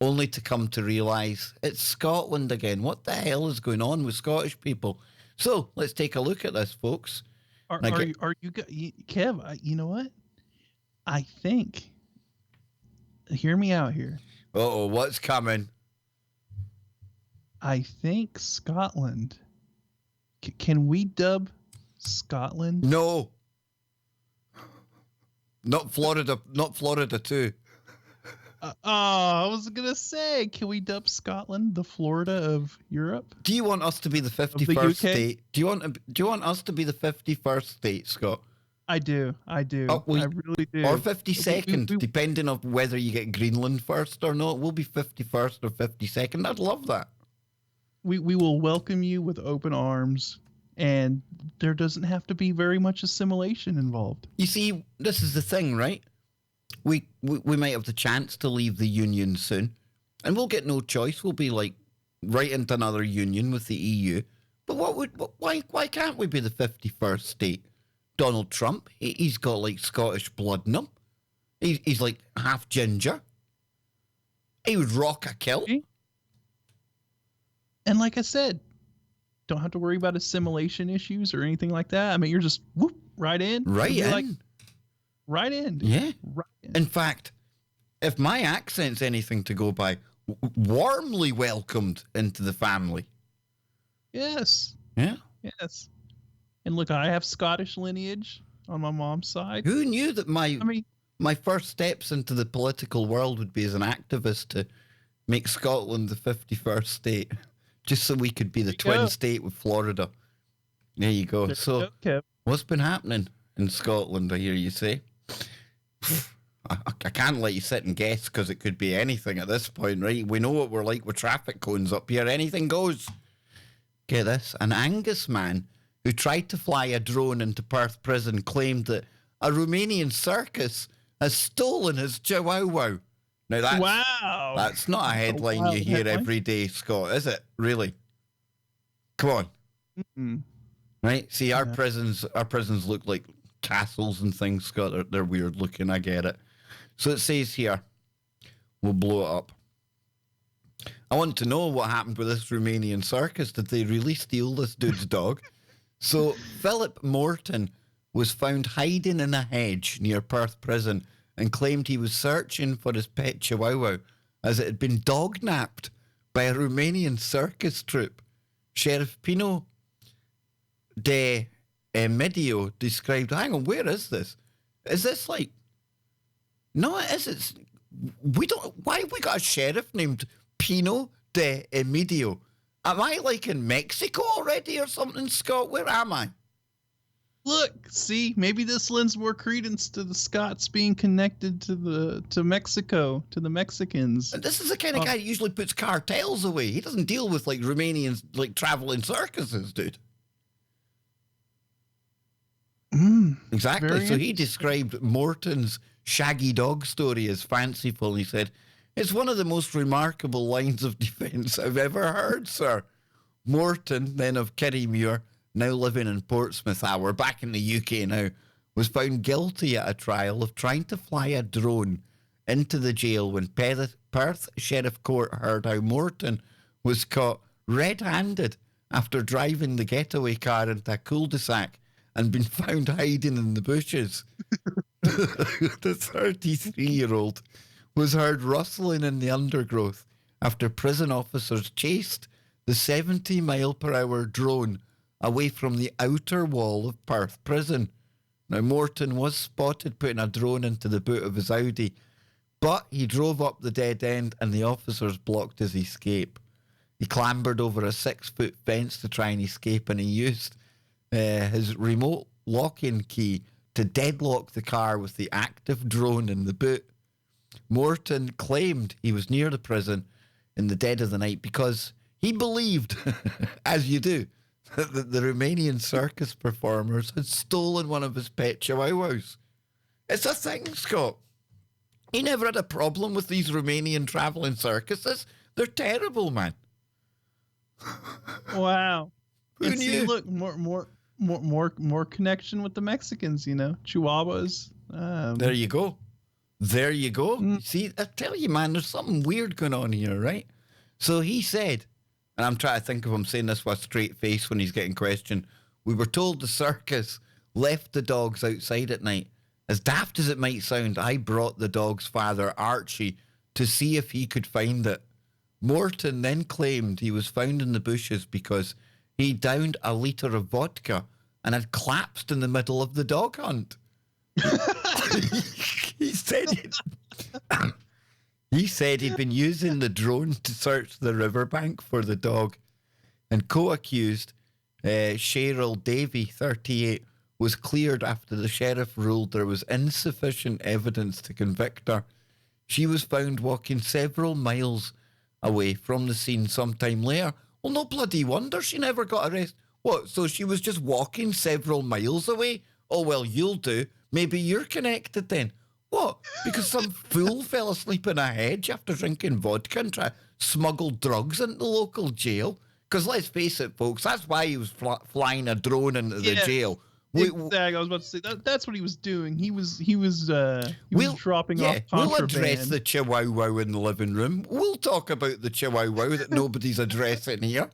only to come to realise it's Scotland again. What the hell is going on with Scottish people? So let's take a look at this, folks. Are you Kev? You know what? I think. Hear me out here. Uh-oh, what's coming? I think Scotland. Can we dub Scotland? No. Not Florida. Not Florida too. I was gonna say, can we dub Scotland the Florida of Europe? Do you want us to be the 51st state? Do you want us to be the 51st state, Scott? I do. I really do. Or 52nd, depending on whether you get Greenland first or not. We'll be 51st or 52nd. I'd love that. We will welcome you with open arms, and there doesn't have to be very much assimilation involved. You see, this is the thing, right? We might have the chance to leave the union soon, and we'll get no choice. We'll be like right into another union with the EU. But why can't we be the 51st state? Donald Trump, he's got like Scottish blood in him. He's like half ginger. He would rock a kilt. And like I said, don't have to worry about assimilation issues or anything like that. I mean, you're just whoop right in. Right in. Like, right in. Yeah. Right in. In fact, if my accent's anything to go by, warmly welcomed into the family. Yes. Yeah. Yes. And look, I have Scottish lineage on my mom's side. Who knew that my my first steps into the political world would be as an activist to make Scotland the 51st state, just so we could be the twin state with Florida. There you go. So, what's been happening in Scotland, I hear you say? I can't let you sit and guess because it could be anything at this point, right? We know what we're like with traffic cones up here. Anything goes. Get this. An Angus man who tried to fly a drone into Perth prison claimed that a Romanian circus has stolen his chihuahua. Now that's not a headline you hear every day, Scott, is it? Really? Come on. Mm-mm. Right? See, our prisons look like castles and things, Scott. They're weird looking, I get it. So it says here, we'll blow it up. I want to know what happened with this Romanian circus. Did they really steal this dude's dog? So Philip Morton was found hiding in a hedge near Perth prison and claimed he was searching for his pet chihuahua as it had been dog-napped by a Romanian circus troupe. Sheriff Pino de Medio described, hang on, where is this? Is this like... No, it is. It's... We don't... Why have we got a sheriff named Pino de Medio? Am I like in Mexico already or something, Scott? Where am I? Look, see, maybe this lends more credence to the Scots being connected to Mexico, to the Mexicans. And this is the kind of guy who usually puts cartels away. He doesn't deal with like Romanians, like traveling circuses, dude. Exactly. So he described Morton's shaggy dog story as fanciful. He said, "It's one of the most remarkable lines of defence I've ever heard, sir." Morton, then of Kirriemuir, now living in Portsmouth, we're back in the UK now, was found guilty at a trial of trying to fly a drone into the jail when Perth Sheriff Court heard how Morton was caught red-handed after driving the getaway car into a cul-de-sac and been found hiding in the bushes. The 33-year-old was heard rustling in the undergrowth after prison officers chased the 70-mile-per-hour drone away from the outer wall of Perth prison. Now, Morton was spotted putting a drone into the boot of his Audi, but he drove up the dead end and the officers blocked his escape. He clambered over a 6-foot fence to try and escape, and he used his remote lock-in key to deadlock the car with the active drone in the boot. Morton claimed he was near the prison in the dead of the night because he believed, as you do, that the Romanian circus performers had stolen one of his pet chihuahuas. It's a thing, Scott. He never had a problem with these Romanian travelling circuses. They're terrible, man. Wow. Who knew? See, look, more connection with the Mexicans, you know, Chihuahuas. There you go. There you go. See, I tell you, man, there's something weird going on here, right? So he said, and I'm trying to think of him saying this with a straight face when he's getting questioned, "We were told the circus left the dogs outside at night. As daft as it might sound, I brought the dog's father, Archie, to see if he could find it." Morton then claimed he was found in the bushes because he downed a litre of vodka and had collapsed in the middle of the dog hunt. He said he'd been using the drone to search the riverbank for the dog, and co-accused Cheryl Davey, 38, was cleared after the sheriff ruled there was insufficient evidence to convict her. She was found walking several miles away from the scene sometime later. Well, no bloody wonder she never got arrested. What, so she was just walking several miles away? Oh, well, you'll do. Maybe you're connected then. What? Because some fool fell asleep in a hedge after drinking vodka and tried to smuggle drugs into the local jail? Because let's face it, folks, that's why he was flying a drone into the jail. Exactly. I was about to say that's what he was doing. He was dropping off contraband. We'll address the chihuahua in the living room. We'll talk about the chihuahua that nobody's addressing here.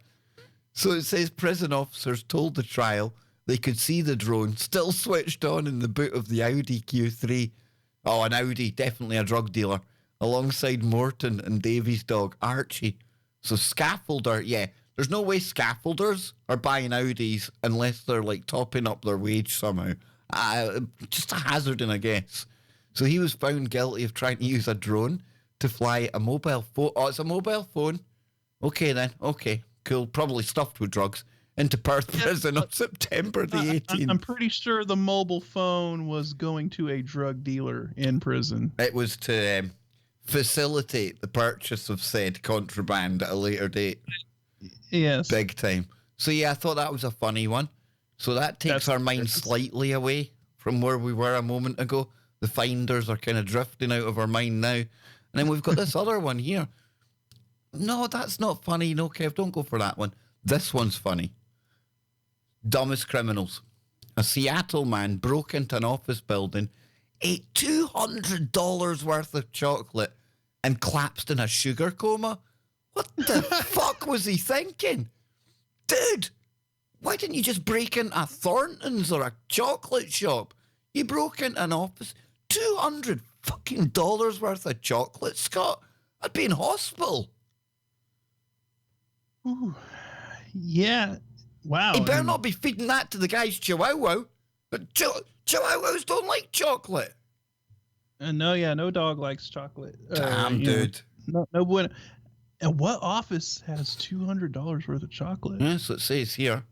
So it says prison officers told the trial they could see the drone still switched on in the boot of the Audi Q3. Oh, an Audi, definitely a drug dealer, alongside Morton and Davy's dog, Archie. So scaffolder, yeah. There's no way scaffolders are buying Audis unless they're like topping up their wage somehow. Just a hazard and a guess. So he was found guilty of trying to use a drone to fly a mobile phone. Oh, it's a mobile phone. Okay then. Okay, cool. Probably stuffed with drugs. Into Perth prison on September the 18th. I'm pretty sure the mobile phone was going to a drug dealer in prison. It was to facilitate the purchase of said contraband at a later date. Yes. Big time. So yeah, I thought that was a funny one. So that takes our mind slightly away from where we were a moment ago. The finders are kind of drifting out of our mind now. And then we've got this other one here. No, that's not funny. No, Kev, don't go for that one. This one's funny. Dumbest criminals. A Seattle man broke into an office building, ate $200 worth of chocolate, and collapsed in a sugar coma. What the fuck was he thinking? Dude, why didn't you just break into a Thornton's or a chocolate shop? You broke into an office, $200 fucking worth of chocolate, Scott. I'd be in hospital. Ooh, yeah. Wow. He better not be feeding that to the guy's chihuahua. But chihuahuas don't like chocolate. No dog likes chocolate. Damn, dude. No bueno. And what office has $200 worth of chocolate? Yes, it says here.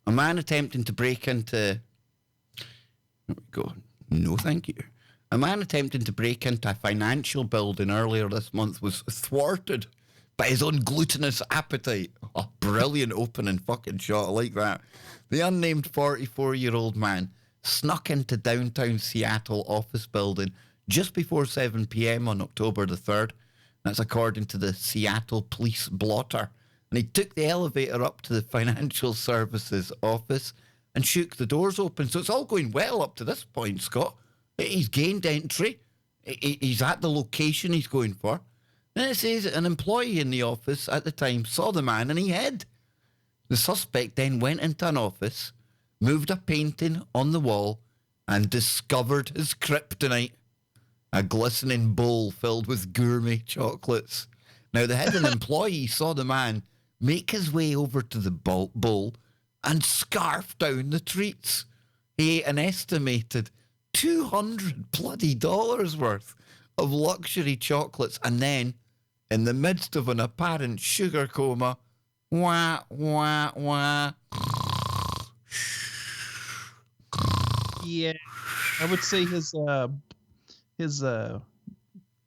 A man attempting to break into... There we go. No, thank you. A man attempting to break into a financial building earlier this month was thwarted by his own glutinous appetite. Oh, brilliant opening fucking shot. I like that. The unnamed 44-year-old man snuck into downtown Seattle office building just before 7 p.m. on October the 3rd. That's according to the Seattle police blotter. And he took the elevator up to the financial services office and shook the doors open. So it's all going well up to this point, Scott. He's gained entry. He's at the location he's going for. Then it says an employee in the office at the time saw the man and he hid. The suspect then went into an office, moved a painting on the wall, and discovered his kryptonite, a glistening bowl filled with gourmet chocolates. Now, the hidden employee saw the man make his way over to the bowl and scarf down the treats. He ate an estimated $200 worth of luxury chocolates, and then, in the midst of an apparent sugar coma, wah, wah, wah. Yeah, I would say his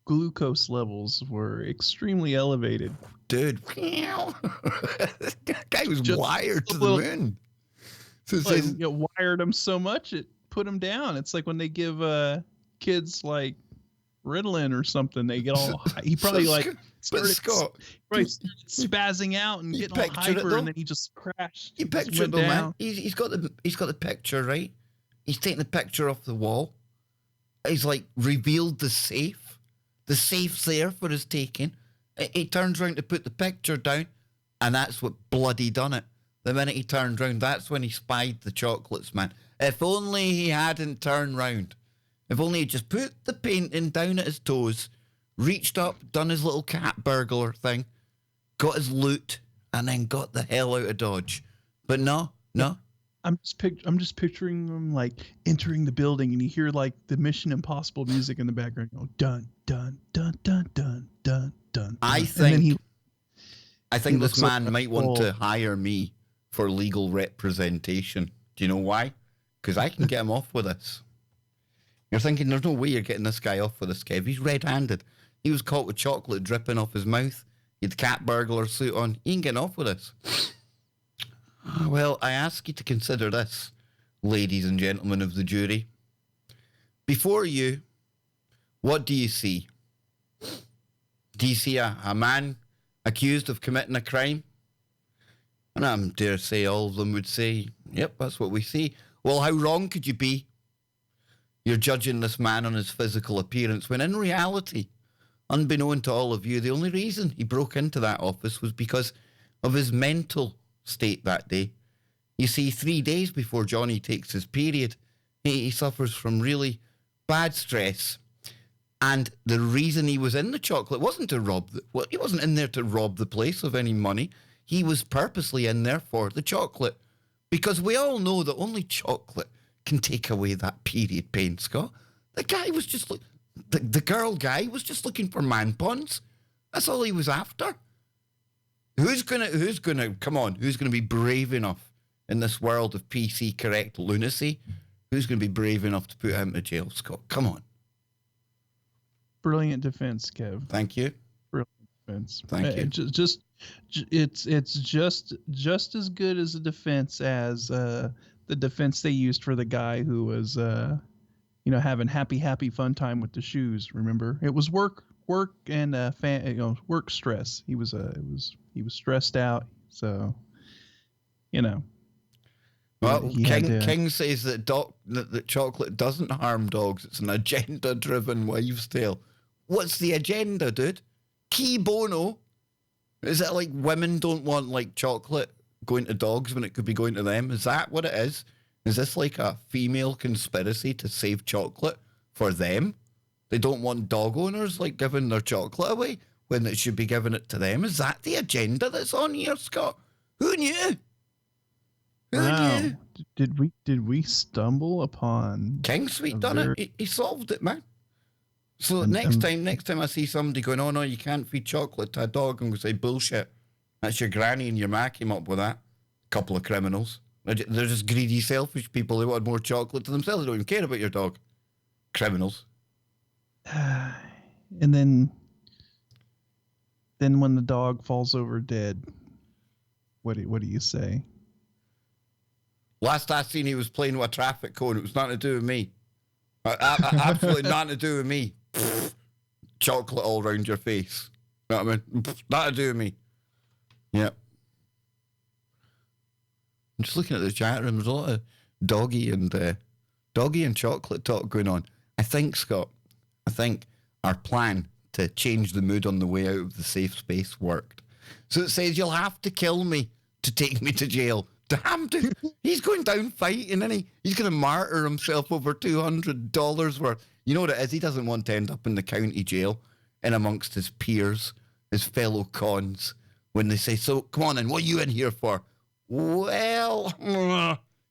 glucose levels were extremely elevated. Dude, that guy was Just wired to a the little- moon. So it Like, says, wired him so much it put him down. It's like when they give kids like Ritalin or something, they get all high. He probably but started, Scott, probably started spazzing out and you getting all picture it, hyper, though? and then he just crashed. you He just picture it went though, man. down. He's got the picture, right? He's taking the picture off the wall. He's like revealed the safe. The safe's there for his taking. He turns around to put the picture down, and that's what bloody done it. The minute he turned round, that's when he spied the chocolates, man. If only he hadn't turned round. If only he just put the painting down at his toes, reached up, done his little cat burglar thing, got his loot, and then got the hell out of Dodge. But no. I'm just picturing him like entering the building, and you hear like the Mission Impossible music in the background. Go dun dun dun dun dun dun dun. I And then think he this looks like man a might want to troll. hire me for legal representation. Do you know why? Because I can get him off with this. You're thinking there's no way you're getting this guy off with this, Kev. He's red-handed. He was caught with chocolate dripping off his mouth. He had cat burglar suit on. He ain't getting off with this. Well, I ask you to consider this, ladies and gentlemen of the jury. Before you, what do you see? Do you see a man accused of committing a crime? And I dare say all of them would say, yep, that's what we see. Well, how wrong could you be? You're judging this man on his physical appearance, when in reality, unbeknown to all of you, the only reason he broke into that office was because of his mental state that day. You see, 3 days before Johnny takes his period, he suffers from really bad stress. And the reason he was in the chocolate wasn't to rob he wasn't in there to rob the place of any money. He was purposely in there for the chocolate. Because we all know that only chocolate can take away that period pain, Scott. The guy was just the girl guy was just looking for man puns. That's all he was after. Who's gonna be brave enough in this world of PC correct lunacy? Who's gonna be brave enough to put him to jail, Scott? Come on. Brilliant defense, Kev. Thank you. Brilliant defense. Thank you. It's just as good as a defense as the defense they used for the guy who was having happy fun time with the shoes. Remember, it was work and work stress. He was stressed out, so Well, King King says that chocolate doesn't harm dogs. It's an agenda-driven wives' tale. What's the agenda, dude? Key bono. Is it like women don't want like chocolate going to dogs when it could be going to them? Is that what it is? Is this like a female conspiracy to save chocolate for them? They don't want dog owners like giving their chocolate away when it should be giving it to them. Is that the agenda that's on here, Scott? Who knew? Who knew? Did we stumble upon King Sweet done it. He solved it, man. So next time I see somebody going, oh no, you can't feed chocolate to a dog, I'm going to say, bullshit. That's your granny and your ma came up with that. Couple of criminals. They're just greedy, selfish people. They want more chocolate to themselves. They don't even care about your dog. Criminals. And then when the dog falls over dead, what do you say? Last I seen, he was playing with a traffic cone. It was nothing to do with me. Absolutely nothing to do with me. Chocolate all around your face. You know what I mean? Nothing to do with me. Yep. I'm just looking at the chat room. There's a lot of doggy and chocolate talk going on. I think, Scott, our plan to change the mood on the way out of the safe space worked. So it says you'll have to kill me to take me to jail. Damn, dude. He's going down fighting, isn't he? He's going to martyr himself over $200 worth. You know what it is? He doesn't want to end up in the county jail in amongst his peers, his fellow cons, when they say, so, come on then, what are you in here for? Well,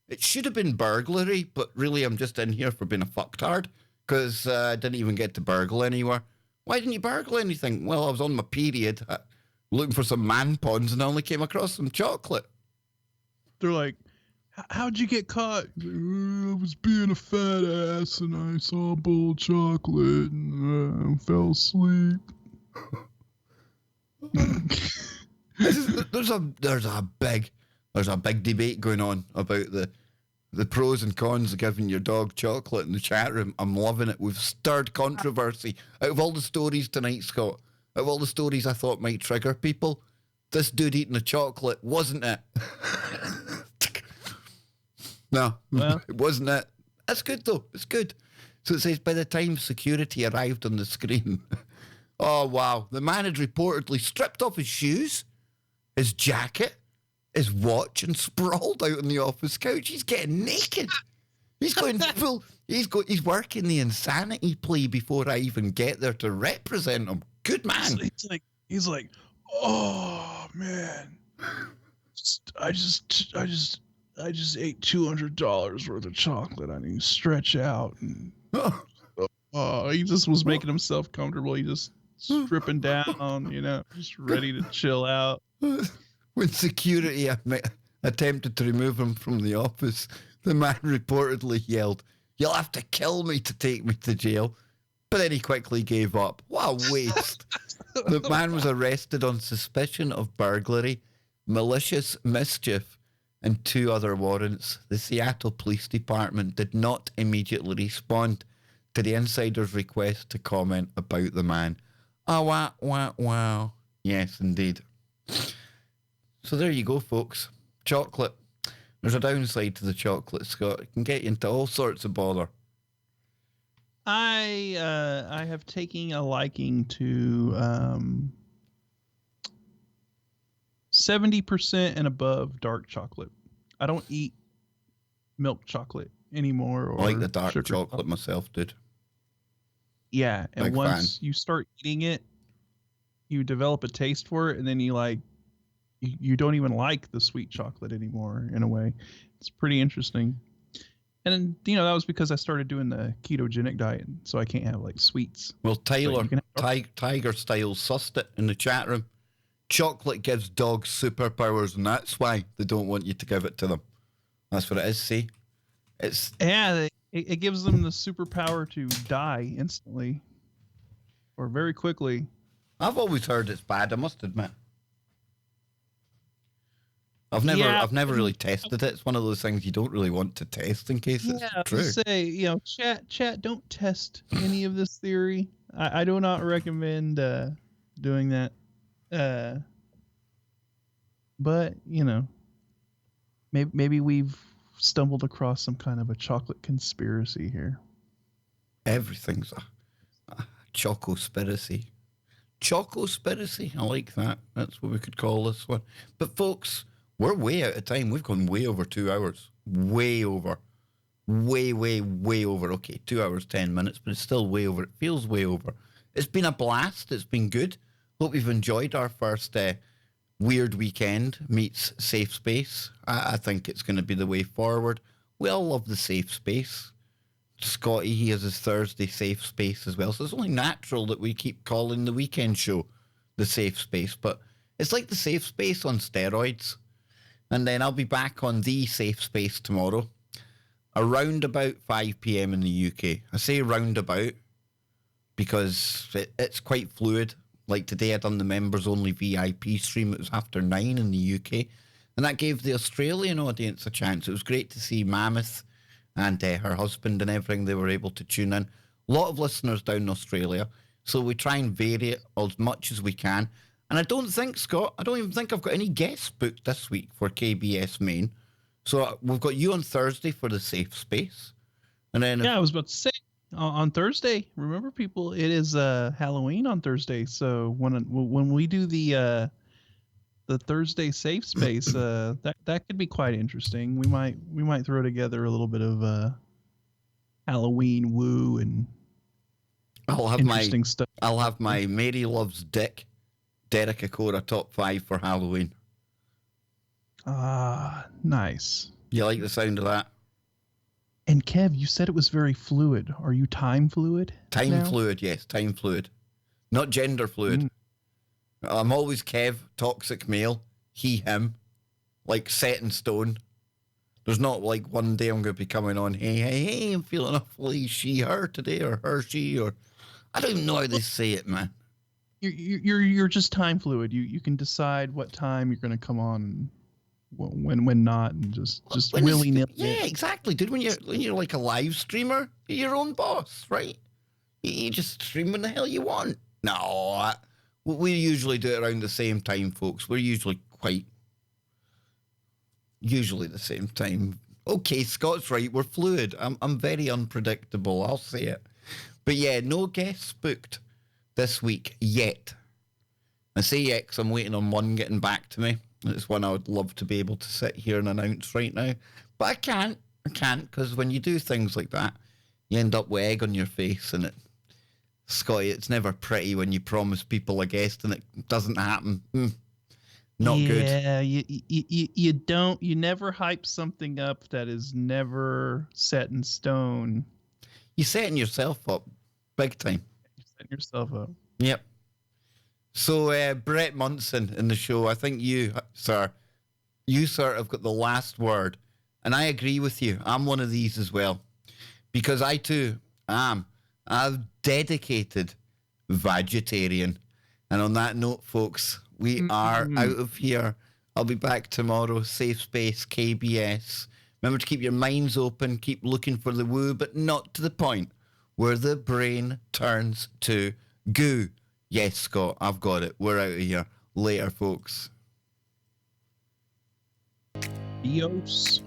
it should have been burglary, but really I'm just in here for being a fucktard because I didn't even get to burgle anywhere. Why didn't you burgle anything? Well, I was on my period looking for some man puns and I only came across some chocolate. They're like, how'd you get caught? I was being a fat ass and I saw a bowl of chocolate and I fell asleep. There's a big debate going on about the pros and cons of giving your dog chocolate in the chat room. I'm loving it. We've stirred controversy. Out of all the stories tonight, Scott, out of all the stories I thought might trigger people, this dude eating the chocolate wasn't it. No, well, it wasn't it. That's good though. It's good. So it says by the time security arrived on the screen, oh wow, the man had reportedly stripped off his shoes, his jacket, his watch, and sprawled out on the office couch. He's getting naked. He's going full. He's working the insanity plea before I even get there to represent him. Good man. He's like, oh man, I just ate $200 worth of chocolate. I need to stretch out. And, he just was making himself comfortable. He just stripping down, just ready to chill out. When security attempted to remove him from the office, the man reportedly yelled, "You'll have to kill me to take me to jail." But then he quickly gave up. What a waste. The man was arrested on suspicion of burglary, malicious mischief, and 2 other warrants. The Seattle Police Department did not immediately respond to the insider's request to comment about the man. Oh, wow. Yes, indeed. So there you go, folks. Chocolate. There's a downside to the chocolate, Scott. It can get you into all sorts of bother. I have taken a liking to 70% and above dark chocolate. I don't eat milk chocolate anymore. Or I like the dark sugar chocolate myself, dude. Yeah, and Big once fan. you start eating it, you develop a taste for it, and then you don't even like the sweet chocolate anymore. In a way, it's pretty interesting. And that was because I started doing the ketogenic diet, so I can't have like sweets. Well, Tyler, you can Tiger Style sussed it in the chat room. Chocolate gives dogs superpowers, and that's why they don't want you to give it to them. That's what it is, see? It gives them the superpower to die instantly or very quickly. I've always heard it's bad, I must admit. I've never really tested it. It's one of those things you don't really want to test in case it's true. Say, chat, don't test any of this theory. I do not recommend doing that. But maybe we've stumbled across some kind of a chocolate conspiracy here. Everything's a choco-spiracy. Choco-spiracy, I like that. That's what we could call this one. But folks, we're way out of time. We've gone way over 2 hours. Way over. Way, way, way over. Okay, 2 hours, 10 minutes, but it's still way over. It feels way over. It's been a blast. It's been good. Hope you've enjoyed our first Weird Weekend meets Safe Space. I think it's going to be the way forward. We all love the safe space. Scotty, he has his Thursday safe space as well. So it's only natural that we keep calling the weekend show the safe space. But it's like the safe space on steroids. And then I'll be back on the safe space tomorrow, around about 5 p.m. in the UK. I say roundabout because it's quite fluid. Like today I done the members only VIP stream. It was after 9 in the UK. And that gave the Australian audience a chance. It was great to see Mammoth and her husband and everything. They were able to tune in. A lot of listeners down in Australia. So we try and vary it as much as we can. And I don't think, Scott, I don't even think I've got any guests booked this week for KBS Main. So we've got you on Thursday for the safe space. And then I was about to say, on Thursday, remember people, it is Halloween on Thursday. So when we do the Thursday safe space, that could be quite interesting. We might throw together a little bit of Halloween woo and interesting stuff. I'll have my Mary Loves Dick Derek Akora top 5 for Halloween. Ah, nice. You like the sound of that? And Kev, you said it was very fluid. Are you time fluid? Time fluid, yes, time fluid. Not gender fluid. I'm always Kev, toxic male, he, him, like set in stone. There's not like one day I'm going to be coming on, hey, I'm feeling awfully she, her today, or her, she, or I don't even know how they say it, man. You're just time fluid. You can decide what time you're going to come on, and when not, and just willy nilly. Yeah, exactly, dude. When you're like a live streamer, you're your own boss, right? You just stream when the hell you want. No, we usually do it around the same time, folks. We're usually the same time. Okay, Scott's right. We're fluid. I'm very unpredictable. I'll say it. But yeah, no guests booked this week yet. I say yet because I'm waiting on one getting back to me. It's one I would love to be able to sit here and announce right now. But I can't because when you do things like that, you end up with egg on your face and Scotty, it's never pretty when you promise people a guest and it doesn't happen. Not good. Yeah, you never hype something up that is never set in stone. You're setting yourself up big time. You're setting yourself up. Yep. So Brett Munson in the show, I think you, sir, have got the last word. And I agree with you. I'm one of these as well. Because I too am a dedicated vegetarian. And on that note, folks, we are out of here. I'll be back tomorrow. Safe Space, KBS. Remember to keep your minds open. Keep looking for the woo, but not to the point where the brain turns to goo. Yes, Scott, I've got it. We're out of here. Later, folks. Adios.